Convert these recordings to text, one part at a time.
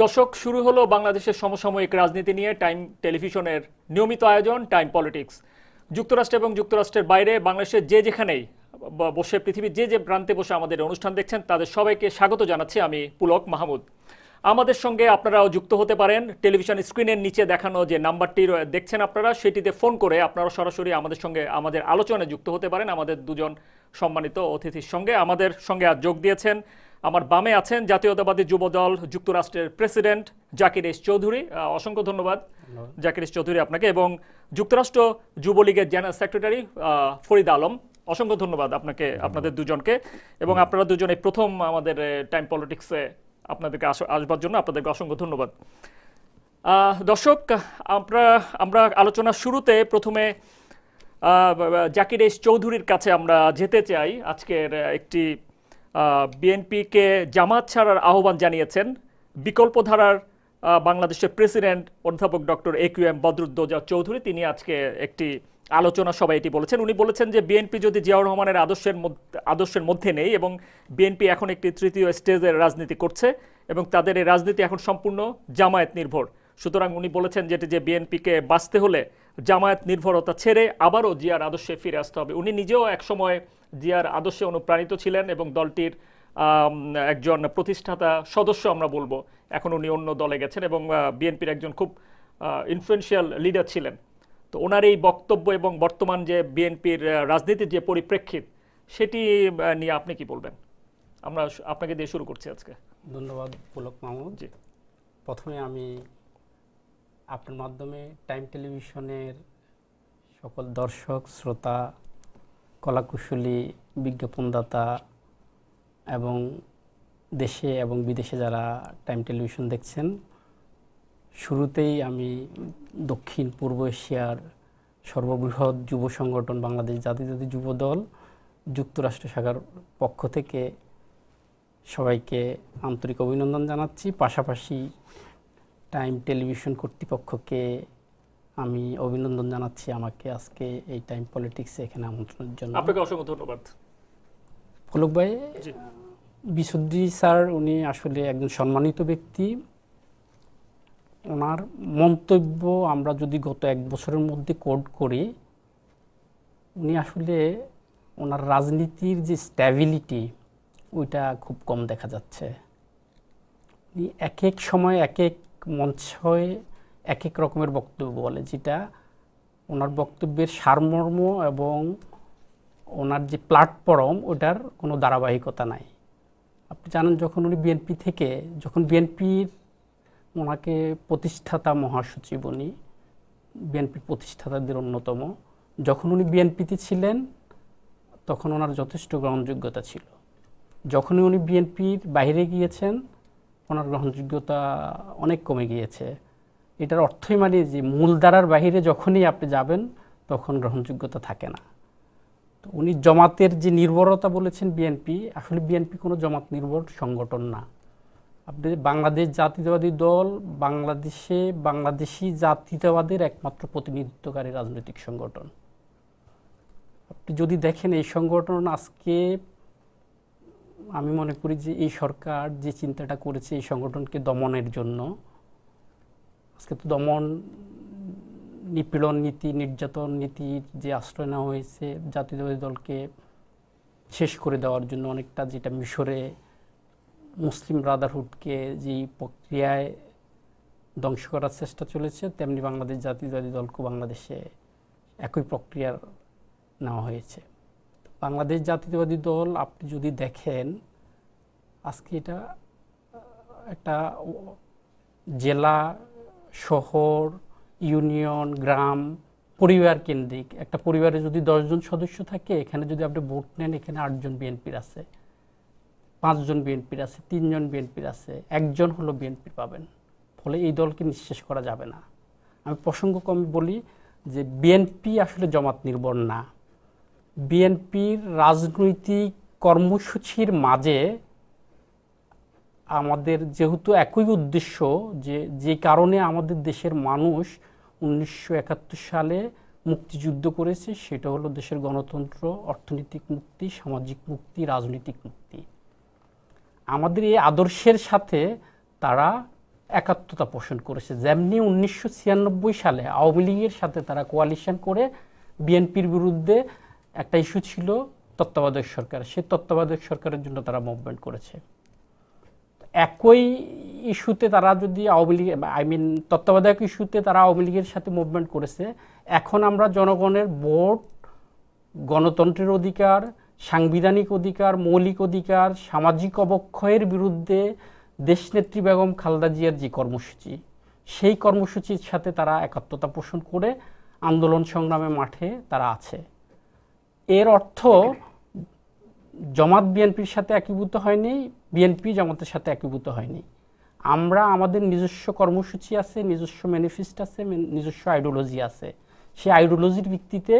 দর্শক, শুরু হলো বাংলাদেশের সমসাময়িক রাজনীতি নিয়ে টাইম টেলিভিশনের নিয়মিত আয়োজন টাইম পলিটিক্স। যুক্তরাষ্ট্র এবং যুক্তরাষ্ট্রের বাইরে বাংলাদেশের যে যেখানেই বসে, পৃথিবীর যে যে প্রান্তে বসে আমাদের অনুষ্ঠান দেখছেন, তাদের সবাইকে স্বাগত জানাচ্ছি আমি পুলক মাহমুদ। আমাদের সঙ্গে আপনারাও যুক্ত হতে পারেন। টেলিভিশন স্ক্রিনের নিচে দেখানো যে নাম্বারটি দেখছেন আপনারা, সেটিতে ফোন করে আপনারা সরাসরি আমাদের সঙ্গে আমাদের আলোচনায় যুক্ত হতে পারেন আমাদের দুজন সম্মানিত অতিথির সঙ্গে। আমাদের সঙ্গে আজ যোগ দিয়েছেন, আমার বামে আছেন জাতীয়তাবাদী যুবদল যুক্তরাষ্ট্রের প্রেসিডেন্ট জাকির এস চৌধুরী। অসংখ্য ধন্যবাদ জাকির এস চৌধুরী আপনাকে। এবং যুক্তরাষ্ট্র যুবলীগের জেনারেল সেক্রেটারি ফরিদ আলম, অসংখ্য ধন্যবাদ আপনাকে, আপনাদের দুজনকে। এবং আপনারা দুজনে প্রথম আমাদের টাইম পলিটিক্সে আপনাদেরকে আসবার জন্য আপনাদেরকে অসংখ্য ধন্যবাদ। দর্শক, আমরা আলোচনার শুরুতে প্রথমে জাকির এস চৌধুরীর কাছে আমরা যেতে চাই। আজকের একটি বিএনপিকে জামাত ছাড়ার আহ্বান জানিয়েছেন বিকল্পধারার বাংলাদেশের প্রেসিডেন্ট অধ্যাপক ডক্টর AQM বদরুদ্দোজা চৌধুরী। তিনি আজকে একটি আলোচনা সভায় এটি বলেছেন। উনি বলেছেন যে বিএনপি যদি জিয়াউর রহমানের আদর্শের মধ্যে নেই এবং বিএনপি এখন একটি তৃতীয় স্টেজের রাজনীতি করছে এবং তাদের এই রাজনীতি এখন সম্পূর্ণ জামায়াত নির্ভর। সুতরাং উনি বলেছেন যে বিএনপিকে বাঁচতে হলে জামায়াত নির্ভরতা ছেড়ে আবারও জিয়ার আদর্শে ফিরে আসতে হবে। উনি নিজেও একসময় জিয়ার আদর্শে অনুপ্রাণিত ছিলেন এবং দলটির একজন প্রতিষ্ঠাতা সদস্য আমরা বলবো। এখন উনি অন্য দলে গেছেন এবং বিএনপির একজন খুব ইনফ্লুয়েন্সিয়াল লিডার ছিলেন। তো ওনার এই বক্তব্য এবং বর্তমান যে বিএনপির রাজনীতির যে পরিপ্রেক্ষিত, সেটি নিয়ে আপনি কি বলবেন? আমরা আপনাকে দিয়ে শুরু করছি আজকে। ধন্যবাদ পুলক মাহমুদ। জি, প্রথমে আমি আপনার মাধ্যমে টাইম টেলিভিশনের সকল দর্শক, শ্রোতা, কলাকুশলী, বিজ্ঞাপনদাতা এবং দেশে এবং বিদেশে যারা টাইম টেলিভিশন দেখছেন, শুরুতেই আমি দক্ষিণ পূর্ব এশিয়ার সর্ববৃহৎ যুব সংগঠন বাংলাদেশ জাতীয়তাবাদী যুবদল যুক্তরাষ্ট্র শাখার পক্ষ থেকে সবাইকে আন্তরিক অভিনন্দন জানাচ্ছি। পাশাপাশি টাইম টেলিভিশন কর্তৃপক্ষকে আমি অভিনন্দন জানাচ্ছি আমাকে আজকে এই টাইম পলিটিক্সে এখানে আমন্ত্রণের জন্য। আপনাকে অসংখ্য ধন্যবাদ। পুলক ভাই, বিশুদ্ধি স্যার উনি আসলে একজন সম্মানিত ব্যক্তি। ওনার মন্তব্য আমরা যদি গত এক বছরের মধ্যে কোড করি, উনি আসলে ওনার রাজনীতির যে স্ট্যাবিলিটি ওইটা খুব কম দেখা যাচ্ছে। উনি এক এক সময় এক এক মঞ্চে এক এক রকমের বক্তব্য বলে, যেটা ওনার বক্তব্যের সারমর্ম এবং ওনার যে প্ল্যাটফর্ম ওটার কোনো ধারাবাহিকতা নাই। আপনি জানেন, যখন বিএনপির ওনাকে প্রতিষ্ঠাতা মহাসচিব, উনি বিএনপির প্রতিষ্ঠাতাদের অন্যতম, যখন উনি বিএনপিতে ছিলেন তখন ওনার যথেষ্ট গ্রহণযোগ্যতা ছিল। যখনই উনি বিএনপির বাইরে গিয়েছেন ওনার গ্রহণযোগ্যতা অনেক কমে গিয়েছে। এটার অর্থই মানে যে মূলধারার বাইরে যখনই আপনি যাবেন তখন গ্রহণযোগ্যতা থাকে না। তো উনি জমাতের যে নির্ভরতা বলেছেন বিএনপি, আসলে বিএনপি কোনো জমাত নির্ভর সংগঠন না। আপনি বাংলাদেশ জাতীয়তাবাদী দল বাংলাদেশি জাতীয়তাবাদের একমাত্র প্রতিনিধিত্বকারী রাজনৈতিক সংগঠন। আপনি যদি দেখেন এই সংগঠন আজকে, আমি মনে করি যে এই সরকার যে চিন্তাটা করেছে এই সংগঠনকে দমনের জন্য, আজকে তো দমন, নিপীড়ন নীতি, নির্যাতন নীতির যে আশ্রয় নেওয়া হয়েছে জাতীয়তাবাদী দলকে শেষ করে দেওয়ার জন্য, অনেকটা যেটা মিশরে মুসলিম ব্রাদারহুডকে যেই প্রক্রিয়ায় ধ্বংস করার চেষ্টা চলেছে, তেমনি বাংলাদেশ জাতীয়তাবাদী দলকে বাংলাদেশে একই প্রক্রিয়ার নেওয়া হয়েছে। বাংলাদেশ জাতীয়তাবাদী দল আপনি যদি দেখেন আজকে এটা একটা জেলা, শহর, ইউনিয়ন, গ্রাম, পরিবার কেন্দ্রিক। একটা পরিবারে যদি 10 জন সদস্য থাকে, এখানে যদি আপনি ভোট নেন, এখানে 8 জন বিএনপির আছে, 5 জন বিএনপির আছে, 3 জন বিএনপির আছে, 1 জন হলো বিএনপি পাবেন। ফলে এই দলকে নিঃশেষ করা যাবে না। আমি প্রসঙ্গক্রমে বলি যে বিএনপি আসলে জমাত নির্ভর না। বিএনপির রাজনৈতিক কর্মসূচির মাঝে আমাদের যেহেতু একই উদ্দেশ্য, যে কারণে আমাদের দেশের মানুষ 1971 সালে মুক্তিযুদ্ধ করেছে, সেটা হলো দেশের গণতন্ত্র, অর্থনৈতিক মুক্তি, সামাজিক মুক্তি, রাজনৈতিক মুক্তি। আমাদের এই আদর্শের সাথে তারা একাত্মতা পোষণ করেছে। যেমনি 1996 সালে আওয়ামী লীগের সাথে তারা কোয়ালিশন করে বিএনপির বিরুদ্ধে একটা ইস্যু ছিল তত্ত্বাবধায়ক সরকার, সেই তত্ত্বাবধায়ক সরকারের জন্য তারা মুভমেন্ট করেছে। একই ইস্যুতে তারা যদি আওয়ামী লীগ তত্ত্বাবধায়ক ইস্যুতে তারা আওয়ামী লীগের সাথে মুভমেন্ট করেছে, এখন আমরা জনগণের ভোট, গণতন্ত্রের অধিকার, সাংবিধানিক অধিকার, মৌলিক অধিকার, সামাজিক অবক্ষয়ের বিরুদ্ধে দেশনেত্রী বেগম খালেদা জিয়ার যে কর্মসূচি, সেই কর্মসূচির সাথে তারা একাত্মতা পোষণ করে আন্দোলন সংগ্রামে মাঠে তারা আছে। এর অর্থ জামাত বিএনপির সাথে একীভূত হয়নি, বিএনপি জামাতের সাথে একীভূত হয়নি। আমরা আমাদের নিজস্ব কর্মসূচি আছে, নিজস্ব ম্যানিফেস্টো আছে, নিজস্ব আইডিওলজি আছে। সেই আইডিওলজির ভিত্তিতে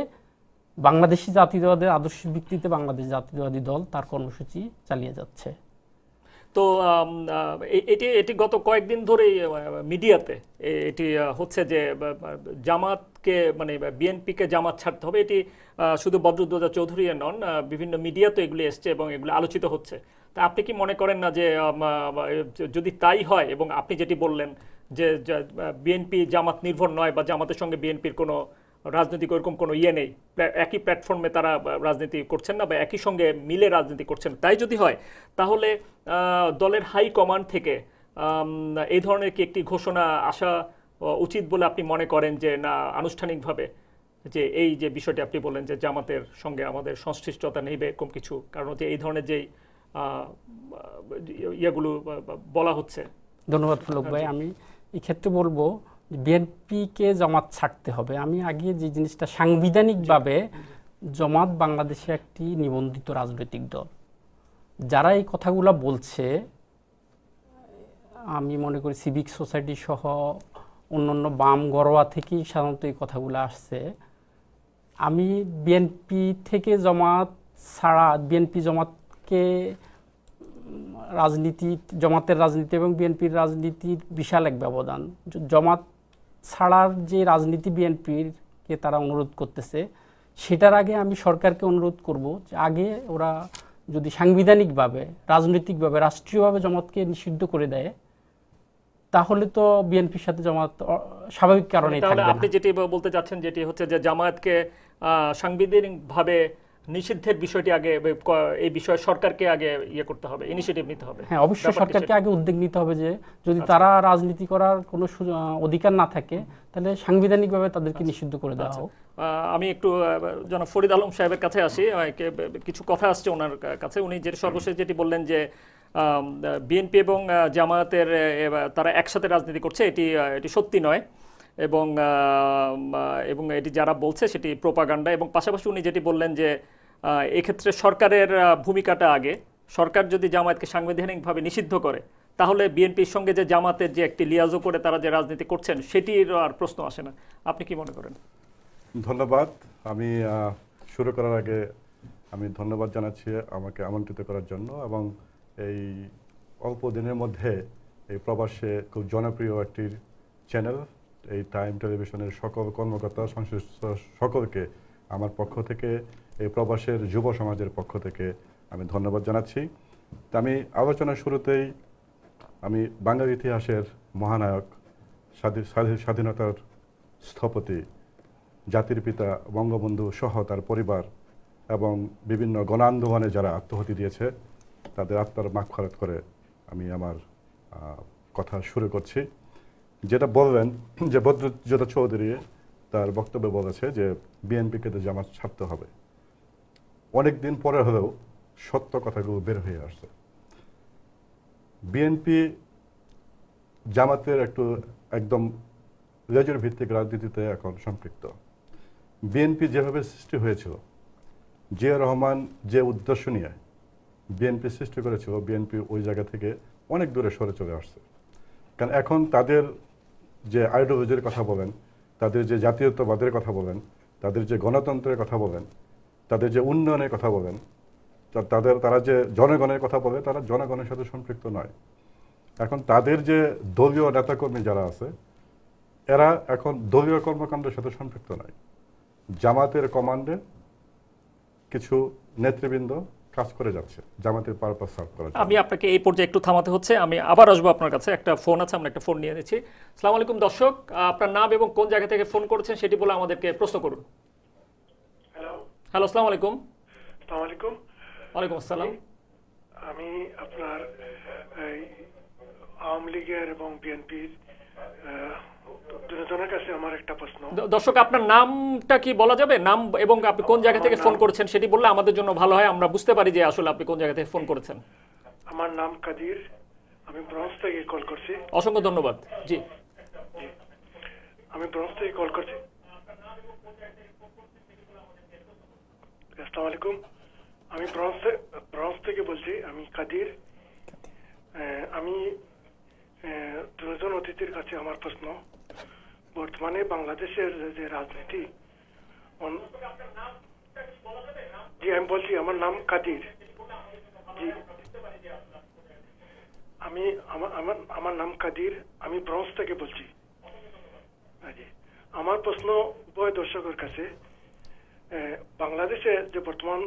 বাংলাদেশি জাতীয়তাবাদের আদর্শের ভিত্তিতে বাংলাদেশ জাতীয়তাবাদী দল তার কর্মসূচি চালিয়ে যাচ্ছে। তো এটি গত কয়েকদিন ধরেই মিডিয়াতে এটি হচ্ছে যে জামাতকে মানে বিএনপিকে জামাত ছাড়তে হবে, এটি শুধু বদরুদ্দোজা চৌধুরী নন, বিভিন্ন মিডিয়াতে এগুলি এসছে এবং এগুলো আলোচিত হচ্ছে। তা আপনি কি মনে করেন না যে যদি তাই হয়, এবং আপনি যেটি বললেন যে বিএনপি জামাত নির্ভর নয় বা জামাতের সঙ্গে বিএনপির কোনো রাজনৈতিক ওরকম কোনো ইয়ে নেই, একই প্ল্যাটফর্মে তারা রাজনীতি করছেন না বা একই সঙ্গে মিলে রাজনীতি করছেন, তাই যদি হয় তাহলে দলের হাই কমান্ড থেকে এই ধরনের কি একটি ঘোষণা আসা উচিত বলে আপনি মনে করেন, যে না আনুষ্ঠানিকভাবে যে এই যে বিষয়টি আপনি বললেন যে জামাতের সঙ্গে আমাদের সংশ্লিষ্টতা নেই বা এরকম কিছু, কারণ হচ্ছে এই ধরনের যেই ইয়েগুলো বলা হচ্ছে। ধন্যবাদ ফুলক ভাই। আমি এই ক্ষেত্রে বলবো বিএনপিকে জামাত ছাড়তে হবে। আমি আগে যে জিনিসটা, সাংবিধানিকভাবে জামাত বাংলাদেশে একটি নিবন্ধিত রাজনৈতিক দল। যারা এই কথাগুলো বলছে, আমি মনে করি সিভিক সোসাইটি সহ অন্যান্য বাম গড়োয়া থেকেই সাধারণত এই কথাগুলো আসছে। আমি বিএনপি থেকে জামাত ছাড়া, বিএনপি জামাতকে রাজনীতি, জামাতের রাজনীতি এবং বিএনপির রাজনীতির বিশাল এক ব্যবধান। জামাত ছাড়ার যে রাজনীতি বিএনপিরকে তারা অনুরোধ করতেছে, সেটার আগে আমি সরকারকে অনুরোধ করব যে আগে ওরা যদি সাংবিধানিকভাবে, রাজনৈতিকভাবে, রাষ্ট্রীয়ভাবে জামাতকে নিষিদ্ধ করে দেয়, তাহলে তো বিএনপির সাথে জামাত স্বাভাবিক কারণেই থাকবে না। আপনি যেটি বলতে চাচ্ছেন যেটি হচ্ছে যে জামায়াতকে সাংবিধানিকভাবে নিষিদ্ধের বিষয়টি আগে, এই বিষয়ে সরকারকে আগে ইয়ে করতে হবে, ইনিশিয়েটিভ নিতে হবে। হ্যাঁ, অবশ্যই সরকারকে আগে উদ্যোগ নিতে হবে যে যদি তারা রাজনীতি করার কোনো অধিকার না থাকে, তাহলে সাংবিধানিকভাবে তাদেরকে নিষিদ্ধ করে দেওয়া হোক। আমি একটু জনাব ফরিদ আলম সাহেবের কাছে আসি, কিছু কথা আসছে ওনার কাছে। উনি যেটি সর্বশেষ যেটি বললেন যে বিএনপি এবং জামায়াতের তারা একসাথে রাজনীতি করছে, এটি সত্যি নয়, এবং এটি যারা বলছে সেটি প্রোপাগান্ডা। এবং পাশাপাশি উনি যেটি বললেন যে এক্ষেত্রে সরকারের ভূমিকাটা আগে, সরকার যদি জামায়াতকে সাংবিধানিকভাবে নিষিদ্ধ করে, তাহলে বিএনপির সঙ্গে যে জামাতের যে একটি লিয়াজো করে তারা যে রাজনীতি করছেন, সেটির আর প্রশ্ন আসে না। আপনি কি মনে করেন? ধন্যবাদ। আমি শুরু করার আগে আমি ধন্যবাদ জানাচ্ছি আমাকে আমন্ত্রিত করার জন্য, এবং এই অল্প দিনের মধ্যে এই প্রবাসে খুব জনপ্রিয় একটি চ্যানেল, এই টাইম টেলিভিশনের সকল কর্মকর্তা, সংশ্লিষ্ট সকলকে আমার পক্ষ থেকে, এই প্রবাসের যুব সমাজের পক্ষ থেকে আমি ধন্যবাদ জানাচ্ছি। তা আমি আলোচনার শুরুতেই আমি বাঙালি ইতিহাসের মহানায়ক, স্বাধীনতার স্থপতি, জাতির পিতা বঙ্গবন্ধু সহ তার পরিবার এবং বিভিন্ন গণ আন্দোলনে যারা আত্মহতি দিয়েছে, তাদের আত্মার মাগফিরাত করে আমি আমার কথা শুরু করছি। যেটা বললেন যে বদরুদ্দোজা চৌধুরী তার বক্তব্যে বলেছে যে বিএনপিকে তো জামাত ছাড়তে হবে। অনেক দিন পরে হলেও সত্য কথাগুলো বের হয়ে আসছে। বিএনপি জামাতের একদম লেজুর ভিত্তিক রাজনীতিতে এখন সম্পৃক্ত। বিএনপি যেভাবে সৃষ্টি হয়েছিল, জিয়া রহমান যে উদ্দেশ্য নিয়ে বিএনপি সৃষ্টি করেছিল, বিএনপি ওই জায়গা থেকে অনেক দূরে সরে চলে আসছে। কারণ এখন তাদের যে আইডিওলজির কথা বলেন, তাদের যে জাতীয়তাবাদের কথা বলেন, তাদের যে গণতন্ত্রের কথা বলেন, তাদের যে উন্নয়নের কথা বলেন, তারা যে জনগণের কথা বলে, তারা জনগণের সাথে সম্পৃক্ত নয়। এখন তাদের যে দলীয় নেতাকর্মী যারা আছে, এরা এখন দলীয় কর্মকাণ্ডের সাথে সম্পৃক্ত নয়। জামাতের কমান্ডে কিছু নেতৃবৃন্দ, কাজ করে যাচ্ছে জামাতের পারপাস সার্ভ করার জন্য। আমি আপনাকে এই পর্যায়ে একটু থামাতে হচ্ছে, আমি আবার আসবো আপনার কাছে। একটা ফোন আছে, আমরা একটা ফোন নিয়ে নিচ্ছি। আসসালামু আলাইকুম দর্শক, আপনার নাম এবং কোন জায়গা থেকে ফোন করেছেন সেটি বলে আমাদেরকে প্রশ্ন করুন। হ্যালো, আসসালামু আলাইকুম। আসসালামু আলাইকুম। ওয়ালাইকুম আসসালাম। আমি আপনার এই আওয়ামী লীগের এবং বিএনপির দুজনের কাছে আমার একটা প্রশ্ন। দর্শক, আপনার নামটা কি বলা যাবে? নাম এবং আপনি কোন জায়গা থেকে ফোন করেছেন সেটি বললে আমাদের জন্য ভালো হয়, আমরা বুঝতে পারি যে আসলে আপনি কোন জায়গা থেকে ফোন করেছেন। আমার নাম কাদির, আমি ব্রঞ্জ থেকে কল করছি। অসংখ্য ধন্যবাদ। জি, আমি ব্রঞ্জ থেকে কল করছি। আসসালামু আলাইকুম, আমি ব্রঞ্জ থেকে বলছি, আমি কাদির। আমি দুজন অতিথির কাছে আমার প্রশ্ন, বর্তমানে বাংলাদেশের যে রাজনীতি, জি আমি বলছি আমার নাম কাদির। জি আমার নাম কাদির, আমি ব্রঞ্জ থেকে বলছি। জি, আমার প্রশ্ন উভয় দর্শকের কাছে, বাংলাদেশে যে বর্তমান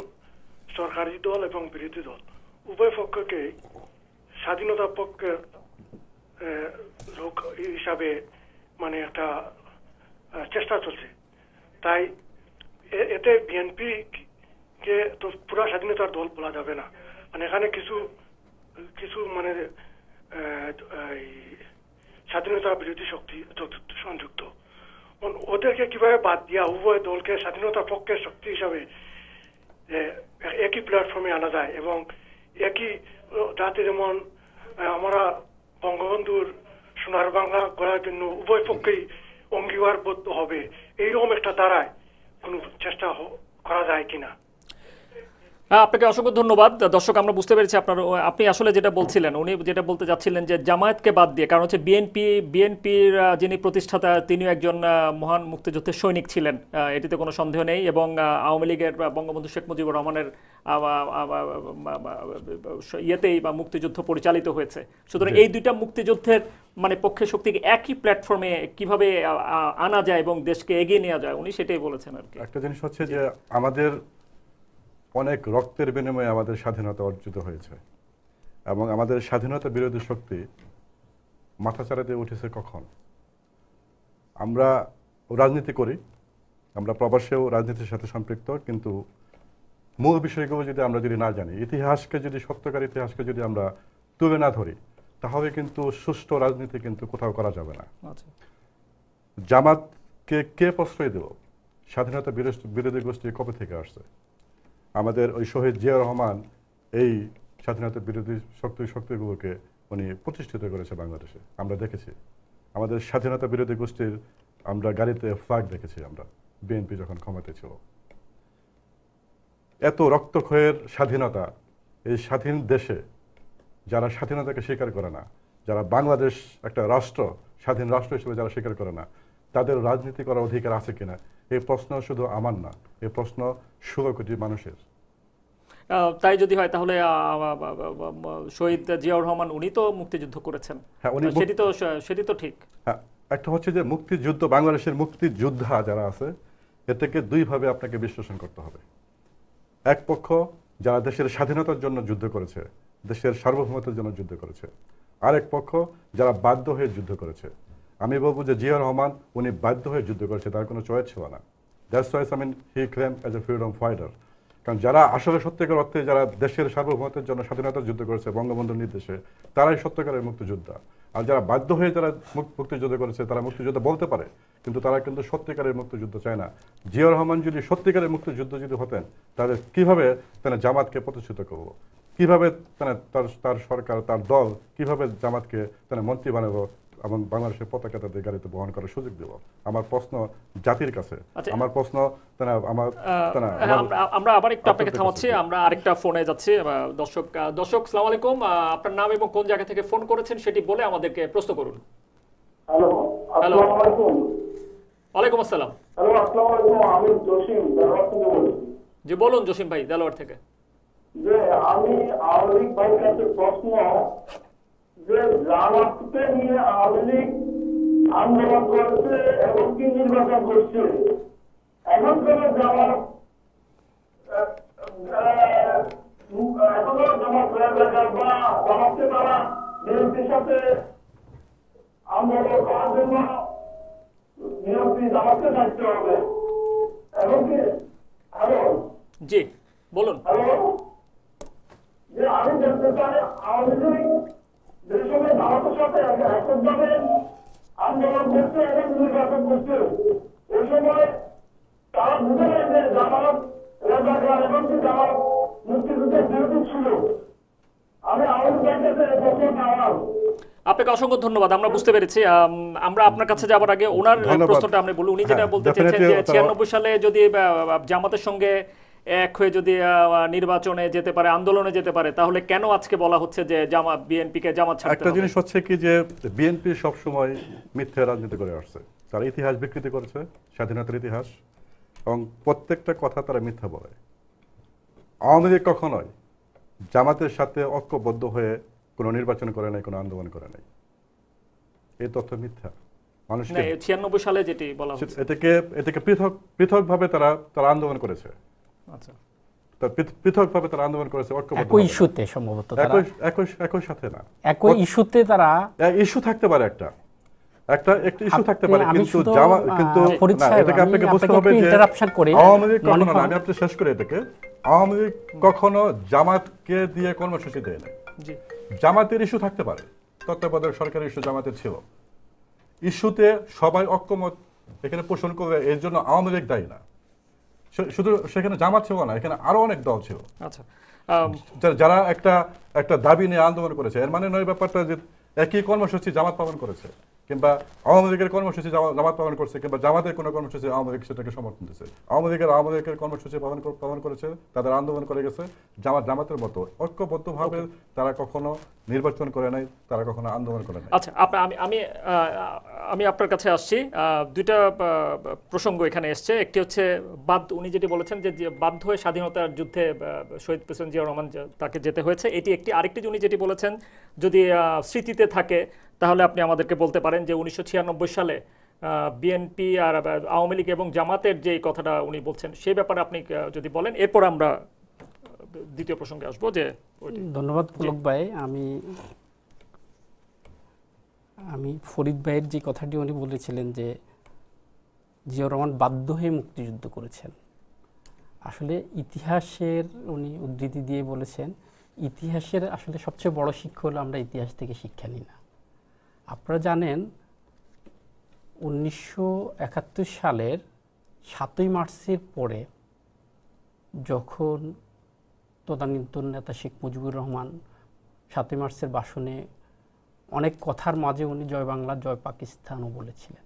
সরকারি দল এবং বিরোধী দল উভয় পক্ষকে স্বাধীনতা পক্ষের লোক হিসাবে মানে একটা চেষ্টা চলছে, তাই এতে বিএনপি কে তো পুরা স্বাধীনতার দল বলা যাবে না, মানে এখানে কিছু কিছু মানে স্বাধীনতা বিরোধী শক্তি সংযুক্ত। ওদেরকে কিভাবে বাদ দিয়া উভয় দলকে স্বাধীনতার পক্ষের শক্তি হিসাবে একই প্ল্যাটফর্মে আনা যায় এবং একই যাতে যেমন আমরা বঙ্গবন্ধুর সোনার বাংলা গড়ার জন্য উভয় পক্ষেই অঙ্গীকারবদ্ধ হবে, এইরকম একটা দ্বারায় কোনো চেষ্টা করা যায় কিনা। আপনাকে অসংখ্য ধন্যবাদ। দর্শক, আমরা বুঝতে পেরেছি আপনি আসলে যেটা বলছিলেন, উনি যেটা বলতে যাচ্ছিলেন যে জামায়াতকে বাদ দিয়ে, কারণ হচ্ছে বিএনপির যিনি প্রতিষ্ঠাতা তিনিও একজন মহান মুক্তিযুদ্ধের সৈনিক ছিলেন, এটিতে কোনো সন্দেহ নেই, এবং আওয়ামী লীগের বঙ্গবন্ধু শেখ মুজিবুর রহমানের ইয়েতেই বা মুক্তিযুদ্ধ পরিচালিত হয়েছে। সুতরাং এই দুইটা মুক্তিযুদ্ধের মানে পক্ষে শক্তিকে একই প্ল্যাটফর্মে কিভাবে আনা যায় এবং দেশকে এগিয়ে নেওয়া যায়, উনি সেটাই বলেছেন আর কি। একটা জিনিস হচ্ছে যে আমাদের অনেক রক্তের বিনিময়ে আমাদের স্বাধীনতা অর্জিত হয়েছে এবং আমাদের স্বাধীনতা বিরোধী শক্তি মাথাচাড়া দিয়ে উঠেছে কখন? আমরা রাজনীতি করি, আমরা প্রবাসেও রাজনীতির সাথে সম্পৃক্ত, কিন্তু মূল বিষয়গুলো আমরা যদি না জানি, ইতিহাসকে যদি সত্যকার ইতিহাসকে যদি আমরা তুলে না ধরি, তাহলে কিন্তু সুষ্ঠু রাজনীতি কিন্তু কোথাও করা যাবে না। জামাতকে কে প্রশ্রয় দেব? স্বাধীনতা বিরোধী গোষ্ঠী কবে থেকে আসছে? আমাদের ওই শহীদ জিয়া রহমান এই স্বাধীনতা বিরোধী শক্তিগুলোকে উনি প্রতিষ্ঠিত করেছে বাংলাদেশে, আমরা দেখেছি। আমাদের স্বাধীনতা বিরোধী গোষ্ঠীর আমরা গাড়িতে ফ্ল্যাগ দেখেছি আমরা, বিএনপি যখন ক্ষমতায় ছিল। এত রক্তক্ষয়ের স্বাধীনতা, এই স্বাধীন দেশে যারা স্বাধীনতাকে স্বীকার করে না, যারা বাংলাদেশ একটা রাষ্ট্র, স্বাধীন রাষ্ট্র হিসেবে যারা স্বীকার করে না, তাদের রাজনীতি করার অধিকার আছে কিনা, এই প্রশ্ন শুধু আমার না, এই প্রশ্ন 16 কোটি মানুষের। তাই যদি হয় তাহলে শহীদ জিয়াউর রহমান উনি তো মুক্তিযুদ্ধ করেছেন, সেটি তো ঠিক। হ্যাঁ, একটা হচ্ছে যে মুক্তিযুদ্ধ, বাংলাদেশের মুক্তিযোদ্ধা যারা আছে, এটাকে দুইভাবে আপনাকে বিশ্লেষণ করতে হবে। এক পক্ষ যারা দেশের স্বাধীনতার জন্য যুদ্ধ করেছে, দেশের সার্বভৌমত্বের জন্য যুদ্ধ করেছে, আরেক পক্ষ যারা বাধ্য হয়ে যুদ্ধ করেছে। আমি বলবো যে জিয়া রহমান উনি বাধ্য হয়ে যুদ্ধ করেছে, তার কোনো চয়েস ছিল না। That's why he claim as a freedom fighter. কারণ যারা আসলে সত্যিকার অর্থে যারা দেশের সার্বভৌমত্বের জন্য স্বাধীনতার যুদ্ধ করেছে বঙ্গবন্ধুর নির্দেশে, তারাই সত্যিকারের মুক্তিযোদ্ধা। আর যারা বাধ্য হয়ে যারা মুক্তিযুদ্ধ করেছে তারা মুক্তিযুদ্ধ বলতে পারে, কিন্তু তারা কিন্তু সত্যিকারের মুক্তিযুদ্ধ চায় না। জিয়া রহমান যদি সত্যিকারের মুক্তিযুদ্ধ যদি হতেন, তাহলে কিভাবে জামাতকে প্রতিষ্ঠিত করবো, কিভাবে তার সরকার, তার দল কিভাবে জামাতকে মন্ত্রী বানাবো এবং বাংলাদেশের পতাকা তাদের গাড়িতে বহন করার সুযোগ দেব? আমার প্রশ্ন জাতির কাছে, আমার প্রশ্ন আমরা আবার একটু আপনাকে থামাচ্ছি, আমরা আরেকটা ফোনে যাচ্ছি। দর্শক আসসালামু আলাইকুম, আপনার নাম এবং কোন জায়গা থেকে ফোন করেছেন সেটি বলে আমাদেরকে প্রশ্ন করুন। হ্যালো, আসসালামু আলাইকুম। ওয়ালাইকুম আসসালাম। হ্যালো, আসসালামু আলাইকুম, আমি জসিম দেলোয়ার থেকে বলছি। জি বলুন জসিম ভাই, দেলোয়ার থেকে। যে আমি আওয়ামী লীগ ভাইয়ের কাছে প্রশ্ন, যে জামাতকে নিয়ে আওয়ামী লীগ আন্দোলন করছে এবং কি নির্বাচন করছে, এখন কেন জামাত জামাত রাজাকার বা জামাতকে তারা বিএনপির সাথে আন্দোলন করার জন্য বিএনপি জামাতকে থাকতে হবে। এবং কি হ্যালো জি বলুন। হ্যালো, যে আমি দেখতে চাই আওয়ামী লীগ যে সময় ভারতের সাথে এককভাবে আন্দোলন করছে এবং নির্বাচন করছে, ওই সময় তারা বুঝে নেয় যে জামাত রাজাকার এবং কি জামাত মুক্তিযুদ্ধের বিরোধী ছিল। আমি আওয়ামী লীগের কাছে প্রশ্ন আমার আপনাকে অসংখ্য ধন্যবাদ, আমরা বুঝতে পেরেছি। আমরা আপনার কাছে যাবার আগে ওনার ধন্যবাদ। প্রশ্নটা আমরা বলি। উনি যেটা হ্যাঁ, বলতে চেয়েছেন যে definitely 96 সালে যদি জামাতের সঙ্গে এক হয়ে যদি নির্বাচনে যেতে পারে, আন্দোলনে যেতে পারে, তাহলে কেন আজকে বলা হচ্ছে যে জামাত বিএনপিকে জামাত ছাড়তে একটা হবে? জিনিস হচ্ছে কি যে বিএনপি সবসময় মিথ্যা রাজনীতি করে আসছে, তারা ইতিহাস বিকৃতি করেছে, স্বাধীনতার ইতিহাস, এবং প্রত্যেকটা কথা তারা মিথ্যা বলে। আওয়ামী লীগ কখনোই জামাতের সাথে ঐক্যবদ্ধ হয়ে কোনো নির্বাচন করে নাই, কোনো আন্দোলন করে নাই, এই তথ্য মিথ্যা। মানুষকে 96 সালে যেটি বলা হচ্ছে এটাকে পৃথকভাবে তারা আন্দোলন করেছে, আচ্ছা পৃথকভাবে তারা আন্দোলন করেছে, ঐক্যবদ্ধ একই ইস্যুতে সম্ভবত তারা একই সাথে না, একই ইস্যুতে তারা ইস্যু থাকতে পারে, একটা ইস্যু থাকতে পারে, আমি কিন্তু শুধু, কিন্তু ফরিদ না, সাহেব, এটাকে আমি আপনাকে বুঝতে আপনাকে হবে একটু যে interruption করি। আওয়ামী লীগ মনে কখনো না, হয়- আমি আপনাকে শেষ করে এটাকে, আওয়ামী লীগ কখনো জামাতকে দিয়ে কর্মসূচি দেয় না। জি জামাতের ইস্যু থাকতে পারে, তত্ত্বাবধায়ক সরকারের ইস্যু জামাতের ছিল, ইস্যুতে সবাই ঐক্যমত এখানে পোষণ করবে, এর জন্য আওয়ামী লীগ দায়ী না। শুধু সেখানে জামাত ছিল না, এখানে আরো অনেক দল ছিল আচ্ছা যারা একটা দাবি নিয়ে আন্দোলন করেছে। এর মানে নয় ব্যাপারটা যে একই কর্মসূচি জামাত পালন করেছে, কিংবা আওয়ামী লীগের কর্মসূচি জামাত পালন করছে, কিংবা জামাতের কোনো কর্মসূচি আওয়ামী লীগ সেটাকে সমর্থন দিচ্ছে। আওয়ামী লীগের কর্মসূচি পালন করেছে, তাদের আন্দোলন করে গেছে। জামাতের মতো ঐক্যবদ্ধভাবে তারা কখনো নির্বাচন করে নাই, তারা কখনো আন্দোলন করে নাই। আচ্ছা আমি আপনার কাছে আসছি। দুইটা প্রসঙ্গ এখানে এসছে। একটি হচ্ছে উনি যেটি বলেছেন যে বাধ্য হয়ে স্বাধীনতার যুদ্ধে শহীদ প্রেসিডেন্ট জিয়াউর রহমান তাকে যেতে হয়েছে, এটি একটি। আরেকটি উনি যেটি বলেছেন যদি স্মৃতিতে থাকে তাহলে আপনি আমাদেরকে বলতে পারেন যে 1996 সালে বিএনপি আর আওয়ামী লীগ এবং জামাতের যে কথাটা উনি বলছেন সেই ব্যাপারে আপনি যদি বলেন, এরপর আমরা দ্বিতীয় প্রসঙ্গে আসবো। যে ধন্যবাদ পুলক ভাই। আমি ফরিদ ভাইয়ের যে কথাটি উনি বলেছিলেন যে জিয়াউর রহমান বাধ্য হয়ে মুক্তিযুদ্ধ করেছেন, আসলে ইতিহাসের উনি উদ্ধৃতি দিয়ে বলেছেন, ইতিহাসের আসলে সবচেয়ে বড় শিক্ষা হলো আমরা ইতিহাস থেকে শিক্ষা নিই না। আপনারা জানেন 1971 সালের 7ই মার্চের পরে যখন তদানীন্তন নেতা শেখ মুজিবুর রহমান 7ই মার্চের ভাষণে অনেক কথার মাঝে উনি জয় বাংলা জয় পাকিস্তানও বলেছিলেন।